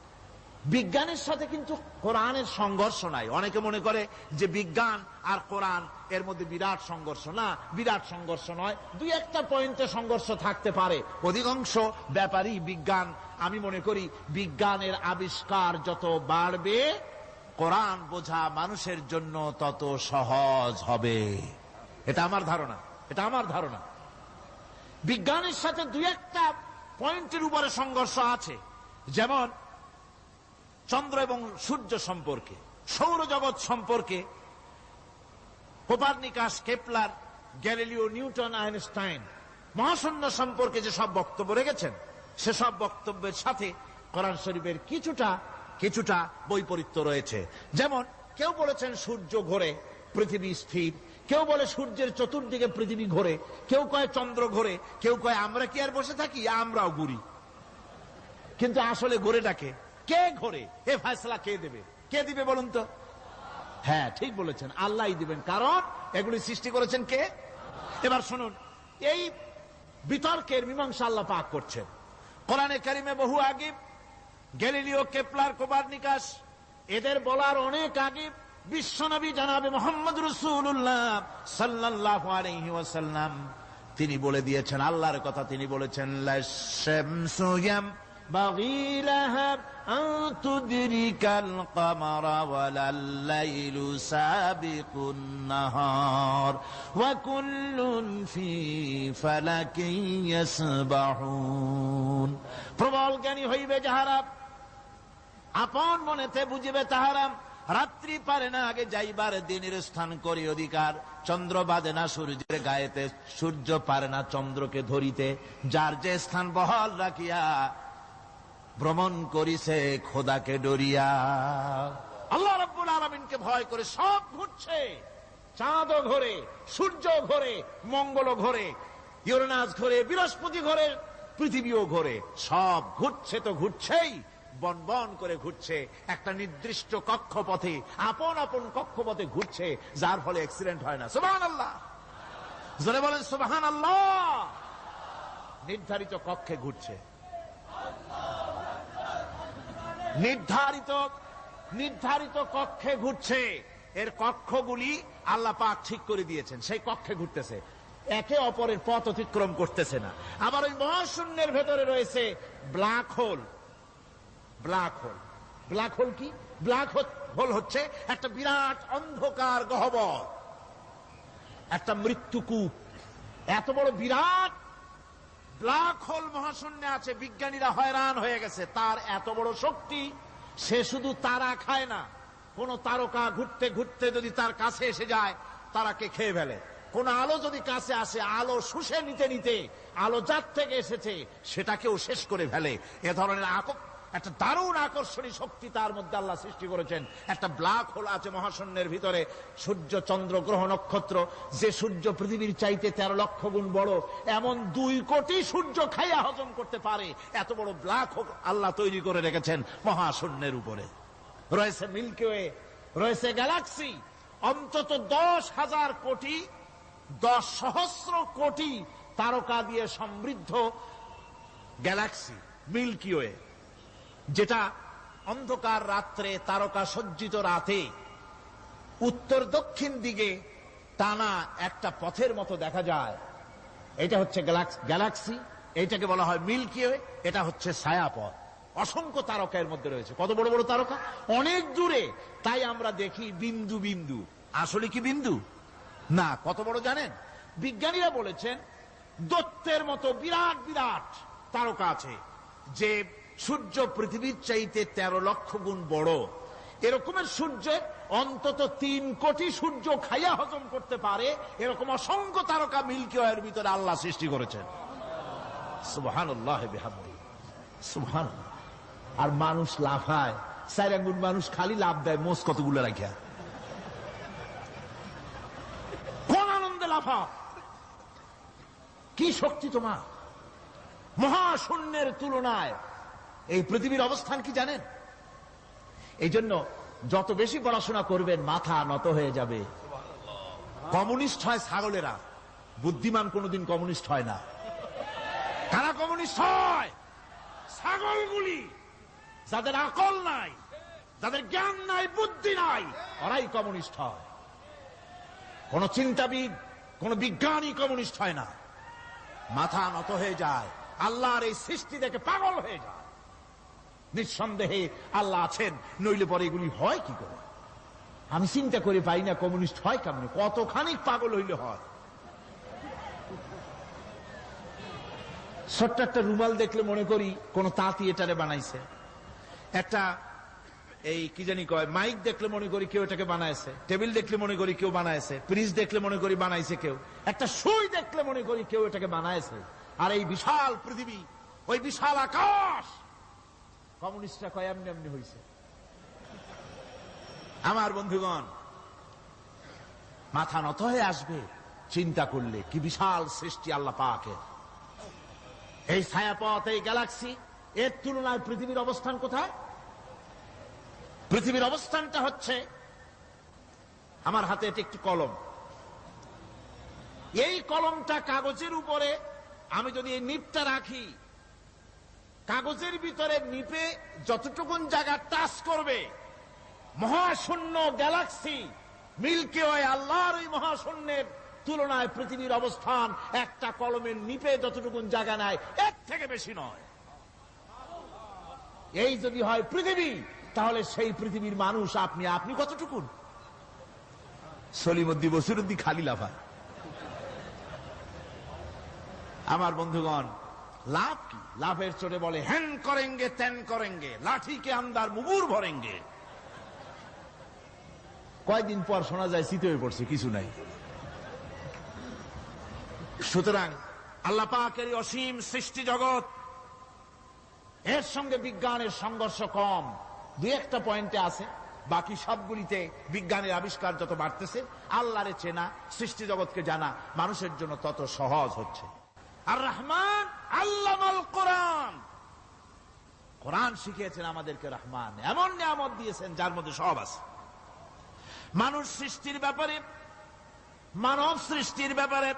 Speaker 1: বিজ্ঞানের সাথে কিন্তু কোরআনের সংঘর্ষ নাই। অনেকে মনে করে যে বিজ্ঞান আর কোরআন এর মধ্যে বিরাট সংঘর্ষ। না, বিরাট সংঘর্ষ নয়, দুই একটা পয়েন্টে সংঘর্ষ থাকতে পারে। অধিকাংশ ব্যাপারই বিজ্ঞান, আমি মনে করি বিজ্ঞানের আবিষ্কার যত বাড়বে, কোরআন বোঝা মানুষের জন্য তত সহজ হবে। এটা আমার ধারণা, এটা আমার ধারণা। বিজ্ঞানের সাথে দুই একটা পয়েন্টের উপরে সংঘর্ষ আছে, যেমন চন্দ্র এবং সূর্য সম্পর্কে, সৌরজগৎ সম্পর্কে Copernicus, Kepler, Galileo, Newton, Einstein মহাশূন্য সম্পর্কে যে সব বক্তব্য রেখেছেন, সেসব বক্তব্যের সাথে কোরআন শরীফের কিছুটা বৈপরীত্য রয়েছে। যেমন কেউ বলেছেন সূর্য ঘোরে, পৃথিবী স্থির, কেউ বলে সূর্যের চতুর্দিকে পৃথিবী ঘোরে, কেউ কয় চন্দ্র ঘোরে, কেউ কয় আমরা কি আর বসে থাকি, আমরাও ঘুরি। কিন্তু আসলে ঘোরেটাকে কে ঘোরে, এ ফয়সালা কে দেবে? কে দিবে বলুন তো? হ্যাঁ, ঠিক বলেছেন, আল্লাহই দিবেন, কারণ এগুলি সৃষ্টি করেছেন কে? এবার শুনুন, এই বিতর্কের মীমাংসা আল্লাহ পাক করছেন কোরআনে কারিমে বহু আগে। গ্যালিলিও, কেপলার, কোপারনিকাস, এদের বলার অনেক আগে বিশ্বনবী জনাবে মুহাম্মদ রাসূলুল্লাহ সাল্লাল্লাহু আলাইহি ওয়াসাল্লাম তিনি বলে দিয়েছেন, আল্লাহর কথা তিনি বলেছেন, লাশ-শামসু ইয়ামবাগী লাহা আন তুদরিকাল কামারা ওয়ালাল লাইলু সাবিকুন নাহার ওয়া কুল্লুন ফি ফালাকিন ইয়াসবাহুন। প্রবল জ্ঞানী হইবে যাহারা, আপন মনেতে বুঝিবে তাহারা, রাত্রি পারে না আগে যাইবার দিনের স্থান করি অধিকার, চন্দ্র বাঁধে না সূর্যের গায়েতে, সূর্য পারে না চন্দ্রকে ধরিতে, যার যে স্থান বহাল রাখিয়া ভ্রমণ করিছে খোদাকে ডরিয়া। আল্লাহ রাব্বুল আলামিনকে ভয় করে সব ঘুরছে, চাঁদও ঘোরে, সূর্য ঘোরে, মঙ্গল ঘোরে, ইউরেনাস ঘোরে, বৃহস্পতি ঘোরে, পৃথিবীও ঘোরে, সব ঘুরছে তো ঘুরছেই, বন বন করে ঘুরছে একটা নির্দিষ্ট কক্ষপথে, আপন আপন কক্ষপথে ঘুরছে, যার ফলে অ্যাক্সিডেন্ট হয় না। সুবহানাল্লাহ, জোরে বলেন সুবহানাল্লাহ। নির্ধারিত কক্ষে ঘুরছে, নির্ধারিত কক্ষে ঘুরছে। এর কক্ষগুলি আল্লাহ পাক ঠিক করে দিয়েছেন, সেই কক্ষে ঘুরতেছে, একে অপরের পথ অতিক্রম করতেছে না। আবার ওই মহাশূন্যের ভেতরে রয়েছে black hole. Black hole, black hole কি? ব্ল্যাক হোল হচ্ছে একটা বিরাট অন্ধকার গহ্বর, একটা মৃত্যুকূপ। এত বড় বিরাট ব্ল্যাক হোল মহাশূন্যে আছে, বিজ্ঞানীরা হয়রান হয়ে গেছে। তার এত বড় শক্তি, সে শুধু তারা খায় না, কোন তারকা ঘুরতে ঘুরতে যদি তার কাছে এসে যায় তারাকে খেয়ে ফেলে। কোন আলো যদি কাছে আসে, আলো শুষে নিতে নিতে আলো যার থেকে এসেছে সেটাকেও শেষ করে ফেলে। এ ধরনের একটা দারুণ আকর্ষণী শক্তি তার মধ্যে আল্লাহ সৃষ্টি করেছেন। একটা ব্ল্যাক হোল আছে মহাশূন্যের ভিতরে। সূর্য, চন্দ্র, গ্রহ, নক্ষত্র, যে সূর্য পৃথিবীর চাইতে 13 লক্ষ গুণ বড়, এমন 2 কোটি সূর্য খাইয়া হজম করতে পারে এত বড় ব্ল্যাক হোল আল্লাহ তৈরি করে রেখেছেন মহাশূন্যের উপরে। রয়েছে মিল্কি ওয়ে, রয়েছে গ্যালাক্সি, অন্তত 10,000 কোটি, 10 সহস্র কোটি তারকা দিয়ে সমৃদ্ধ গ্যালাক্সি মিল্কি ওয়ে, যেটা অন্ধকার রাত্রে, তারকা সজ্জিত রাতে উত্তর দক্ষিণ দিকে টানা একটা পথের মতো দেখা যায়। এটা হচ্ছে গ্যালাক্সি, এইটাকে বলা হয় মিল্কি ওয়ে। এটা হচ্ছে ছায়াপথ। অসংখ্য তারকা এর মধ্যে রয়েছে। কত বড় বড় তারকা, অনেক দূরে। তাই আমরা দেখি বিন্দু বিন্দু, আসলে কি বিন্দু না। কত বড় জানেন? বিজ্ঞানীরা বলেছেন দৈত্যের মতো বিরাট বিরাট তারকা আছে, যে সূর্য পৃথিবীর চাইতে 13 লক্ষ গুণ বড়। এরকমের সূর্যের অন্তত 3 কোটি সূর্য খাইয়া হজম করতে পারে, এরকম অসংখ্য তারকা মিল্কি ওয়ের ভিতরে আল্লাহ সৃষ্টি করেছেন। সুবহানাল্লাহ বিহামদিহি, সুবহানাল্লাহ। আর মানুষ লাফায়, 4 আঙ্গুল মানুষ খালি লাফ দেয়, মোষ কতগুলো রাখিয়া। কোন আনন্দে লাফা, কি শক্তি তোমার! মহাশূন্যের তুলনায় এই পৃথিবীর অবস্থান কি জানেন? এই জন্য যত বেশি পড়াশোনা করবেন মাথা নত হয়ে যাবে। কমিউনিস্ট হয় ছাগলেরা, বুদ্ধিমান কোনদিন কমিউনিস্ট হয় না। কারা কমিউনিস্ট হয়? ছাগলগুলি, যাদের আকল নাই, যাদের জ্ঞান নাই, বুদ্ধি নাই, ওরাই কমিউনিস্ট হয়। কোন চিন্তাবিদ, কোন বিজ্ঞানী কমিউনিস্ট হয় না। মাথা নত হয়ে যায়, আল্লাহর এই সৃষ্টি দেখে পাগল হয়ে যায়। নিঃসন্দেহে আল্লাহ আছেন, নইলে পরে এগুলি হয় কি করে? আমি চিন্তা করে পাই না কমিউনিস্ট হয় কেমন, কতখানি পাগল হইলে হয়। ছোট্ট একটা রুমাল দেখলে মনে করি কোন তাঁতি এটারে বানাইছে। একটা এই কি জানি কয় মাইক দেখলে মনে করি কেউ এটাকে বানাইছে। টেবিল দেখলে মনে করি কেউ বানাইছে। ফ্রিজ দেখলে মনে করি বানাইছে কেউ। একটা সুই দেখলে মনে করি কেউ এটাকে বানাইছে। আর এই বিশাল পৃথিবী, ওই বিশাল আকাশ, কমিউনিস্টরা কয় এমনি এমনি হয়েছে। আমার বন্ধুগণ, মাথা নত হয়ে আসবে চিন্তা করলে কি বিশাল সৃষ্টি আল্লাহ পাকের। এই ছায়াপথ, এই গ্যালাক্সি, এর তুলনায় পৃথিবীর অবস্থান কোথায়? পৃথিবীর অবস্থানটা হচ্ছে, আমার হাতে এটি একটি কলম। এই কলমটা কাগজের উপরে আমি যদি এই নিপটা রাখি, কাগজের ভিতরে নিপে যতটুকুন জায়গা টাচ করবে, মহাশূন্য গ্যালাক্সি মিল্কি ওয়ে আল্লাহর ওই মহাশূন্যের তুলনায় পৃথিবীর অবস্থান একটা কলমের নিপে যতটুকুন জায়গা নেয় এর থেকে বেশি নয়। এই যদি হয় পৃথিবী, তাহলে সেই পৃথিবীর মানুষ আপনি কতটুকুন? সলিমুদ্দি বসিরুদ্দি খালি লাফায়। আমার বন্ধুগণ, লাভ কি? লাভের চোটে বলে হ্যান করেঙ্গে ত্যান করেঙ্গে, লাঠিকে আন্দার মুগুর ভরেঙ্গে। কয়দিন পর শোনা যায় শীত হয়ে পড়ছে, কিছু নাই। সুতরাং আল্লাহ পাকের অসীম সৃষ্টি জগৎ, এর সঙ্গে বিজ্ঞানের সংঘর্ষ কম, দুই একটা পয়েন্টে আছে। বাকি সবগুলিতে বিজ্ঞানের আবিষ্কার যত বাড়তেছে, আল্লাহরে চেনা, সৃষ্টি জগৎকে জানা মানুষের জন্য তত সহজ হচ্ছে। আর রহমান আল্লামাল কোরআন, কোরআন শিখিয়েছেন আমাদেরকে রহমান, এমন নিয়ামত দিয়েছেন যার মধ্যে সব আছে। মানুষ সৃষ্টির ব্যাপারে, মানব সৃষ্টির ব্যাপারে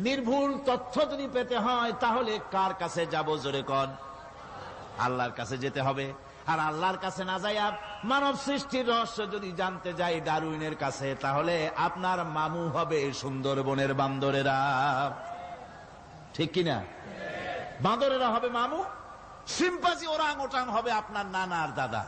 Speaker 1: নির্ভুল তথ্য যদি পেতে হয়, তাহলে কার কাছে যাব? জোরে কন। আল্লাহর কাছে যেতে হবে। আর আল্লাহর কাছে না যাইয়া মানব সৃষ্টির রহস্য যদি জানতে যাই ডারউইনের কাছে, তাহলে আপনার মামু হবে সুন্দরবনের বান্দরেরা। ঠিক কিনা? বান্দরেরা হবে মামু, সিম্পাজি ওরাং ওটাং হবে আপনার নানা আর দাদা।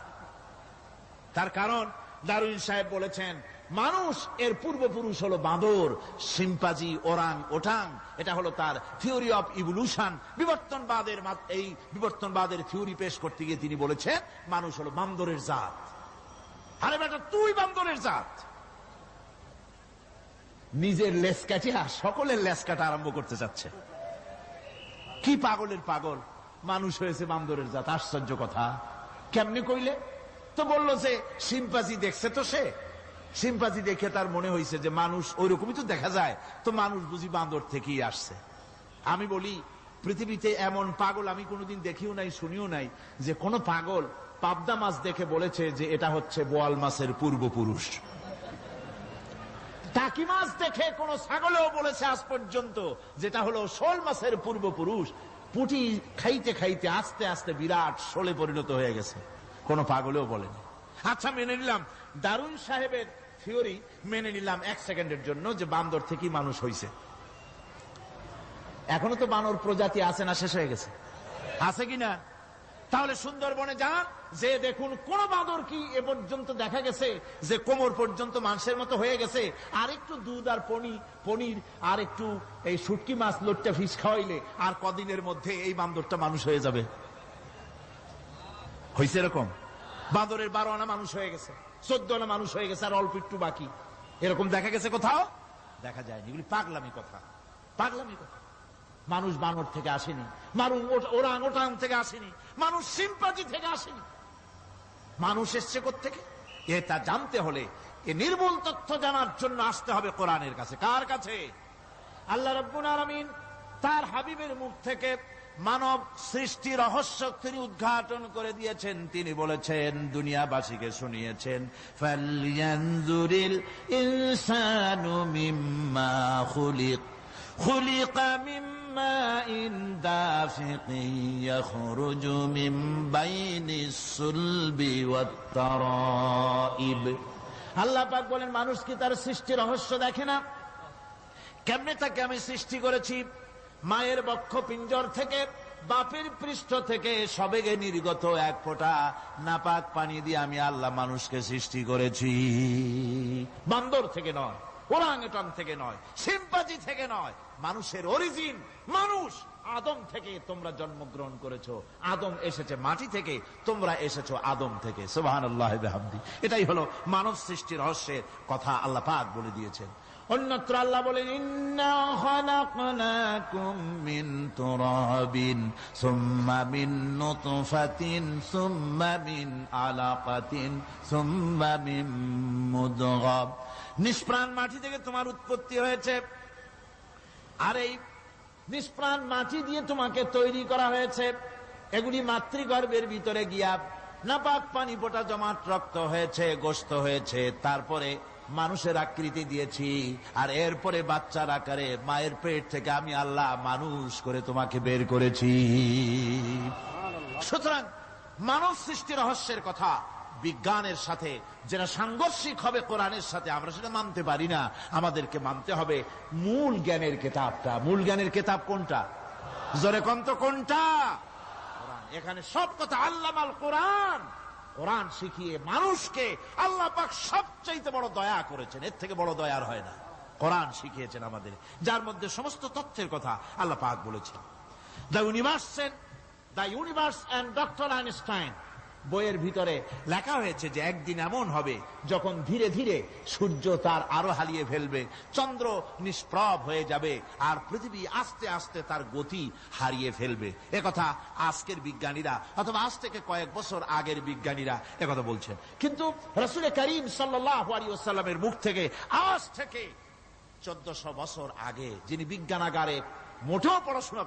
Speaker 1: তার কারণ ডারউইন সাহেব বলেছেন, মানুষ এর পূর্বপুরুষ হলো বাঁদর, সিম্পাজি, ওরাং ওটাং। এটা হলো তার থিওরি অফ ইভলিউশন। এই বিবর্তনবাদের থিওরি পেশ করতে গিয়ে তিনি বলেছেন, মানুষ হলো বান্দরের জাত। আরে বেটা, তুই বান্দরের জাত। নিজের লেস কাটিয়া সকলের লেস কাটা আরম্ভ করতে যাচ্ছে। কি পাগলের পাগল, মানুষ হয়েছে বান্দরের জাত। আশ্চর্য কথা। কেমনি কইলে? তো বললো যে সিম্পাজি দেখছে, তো সে সিম্পাজি দেখে তার মনে হয়েছে যে মানুষ ওইরকমই তো দেখা যায়, তো মানুষ বুঝি বান্দর থেকেই আসছে। আমি বলি, পৃথিবীতে এমন পাগল আমি কোনোদিন দেখিও নাই, শুনিও নাই যে কোন পাগল পাবদা মাছ দেখে বলেছে যে এটা হচ্ছে বোয়াল মাছের পূর্বপুরুষ। টাকি মাছ দেখে কোন ছাগলেও বলেছে আজ পর্যন্ত যেটা হলো শোল মাছের পূর্বপুরুষ। পুঁটি খাইতে খাইতে আস্তে আস্তে বিরাট শোলে পরিণত হয়ে গেছে, কোন পাগলেও বলেনি। আচ্ছা, মেনে নিলাম ডারউইন সাহেবের থিওরি, মেনে নিলাম এক সেকেন্ডের জন্য যে বান্দর থেকেই মানুষ হয়েছে। এখনো তো বানর প্রজাতি আছে না? শেষ হয়ে গেছে? আছে কিনা? তাহলে সুন্দরবনে যান, যে দেখুন কোন বাঁদর কি এ পর্যন্ত দেখা গেছে যে কোমর পর্যন্ত মানুষের মতো হয়ে গেছে? আর একটু দুধ আর পনির আর একটু এই শুটকি মাছ লোটটা ফিশ খাওয়াইলে আর কদিনের মধ্যে এই বান্দরটা মানুষ হয়ে যাবে। হয়েছে এরকম? বাঁদরের 12 আনা মানুষ হয়ে গেছে, 14 আনা মানুষ হয়ে গেছে, আর অল্প একটু বাকি। এরকম দেখা গেছে কোথাও? দেখা যায়নি। এগুলি পাগলামি কথা, পাগলামি কথা। মানুষ বানর থেকে আসেনি, মানুষ ওরাং ওটাং থেকে আসেনি, মানুষ সিম্পাজি থেকে আসেনি। মানুষ এসছে কোত্থেকে? এটা জানতে হলে, এ নির্মূল তথ্য জানার জন্য আসতে হবে কোরআনের কাছে। কার কাছে? আল্লাহ রাব্বুল আলামিন তার হাবিবের মুখ থেকে মানব সৃষ্টি রহস্য তিনি উদ্ঘাটন করে দিয়েছেন। তিনি বলেছেন, দুনিয়াবাসীকে শুনিয়েছেন, ফালয়ানজুরিল ইনসানু মিম্মা খুলিক, খুলিকা মিম্মা ইন দাফিকিন ইয়াখরুজু মিন বাইনিস সুলবি ওয়াত তারাইব। আল্লাহ পাক বলেন, মানুষ কি তার সৃষ্টি রহস্য দেখে না? কেমনে তাকে আমি সৃষ্টি করেছি? মায়ের বক্ষ পিঞ্জর থেকে, বাপের পৃষ্ঠ থেকে সবেগে নির্গত এক ফোঁটা নাপাক পানি দিয়ে আমি আল্লাহ মানুষকে সৃষ্টি করেছি। বান্দর থেকে নয়, ওরাংওটাং থেকে নয়, সিম্পাজি থেকে নয়। মানুষের অরিজিন মানুষ। আদম থেকে তোমরা জন্মগ্রহণ করেছো, আদম এসেছে মাটি থেকে, তোমরা এসেছো আদম থেকে। সুবহানাল্লাহি ওয়া বিহামদিহি। এটাই হলো মানব সৃষ্টি রহস্যের কথা আল্লাহ পাক বলে দিয়েছেন। অন্যত্র আল্লাহ বলেন, ইন্না খালাকনাকুম মিন তুরাবিন সুম্মা মিন নুতফাতিন সুম্মা মিন আলাকাতিন সুম্মা মিন মুদগাহ। নিষ্প্রাণ মাটি থেকে তোমার উৎপত্তি হয়েছে, আর এই নিষ্প্রাণ মাটি দিয়ে তোমাকে তৈরি করা হয়েছে। এগুলি মাতৃগর্ভের ভিতরে গিয়া নাপাক পানি ফোঁটা জমাট রক্ত হয়েছে, গোশত হয়েছে, তারপরে মানুষের আকৃতি দিয়েছি, আর এরপরে বাচ্চার আকারে মায়ের পেট থেকে আমি আল্লাহ মানুষ করে তোমাকে বের করেছি। সুতরাং মানব সৃষ্টি রহস্যের কথা বিজ্ঞানের সাথে যেটা সাংঘর্ষিক হবে কোরআনের সাথে, আমরা সেটা মানতে পারি না। আমাদেরকে মানতে হবে মূল জ্ঞানের কিতাবটা। মূল জ্ঞানের কিতাব কোনটা? জোরে কোন তো কোনটা? কোরআন। এখানে সব কথা আল্লামাল কোরআন। কোরআন শিখিয়ে মানুষকে আল্লাহ পাক সবচাইতে বড় দয়া করেছেন, এর থেকে বড় দয়ার হয় না। কোরআন শিখিয়েছেন আমাদের, যার মধ্যে সমস্ত তথ্যের কথা আল্লাহ পাক বলেছেন। The universe and doctor Einstein বইয়ের ভিতরে লেখা হয়েছে যে একদিন এমন হবে যখন ধীরে ধীরে সূর্য তার আলো হারিয়ে ফেলবে, চন্দ্র নিষ্প্রভ হয়ে যাবে, আর পৃথিবী আস্তে আস্তে তার গতি হারিয়ে ফেলবে। একথা আজকের বিজ্ঞানীরা অথবা আজ থেকে কয়েক বছর আগের বিজ্ঞানীরা একথা বলছেন। কিন্তু রাসূল করিম সাল্লাল্লাহু আলাইহি ওয়াসাল্লামের মুখ থেকে আজ থেকে 1400 বছর আগে, যিনি বিজ্ঞানাগারে মোটেও পড়াশোনা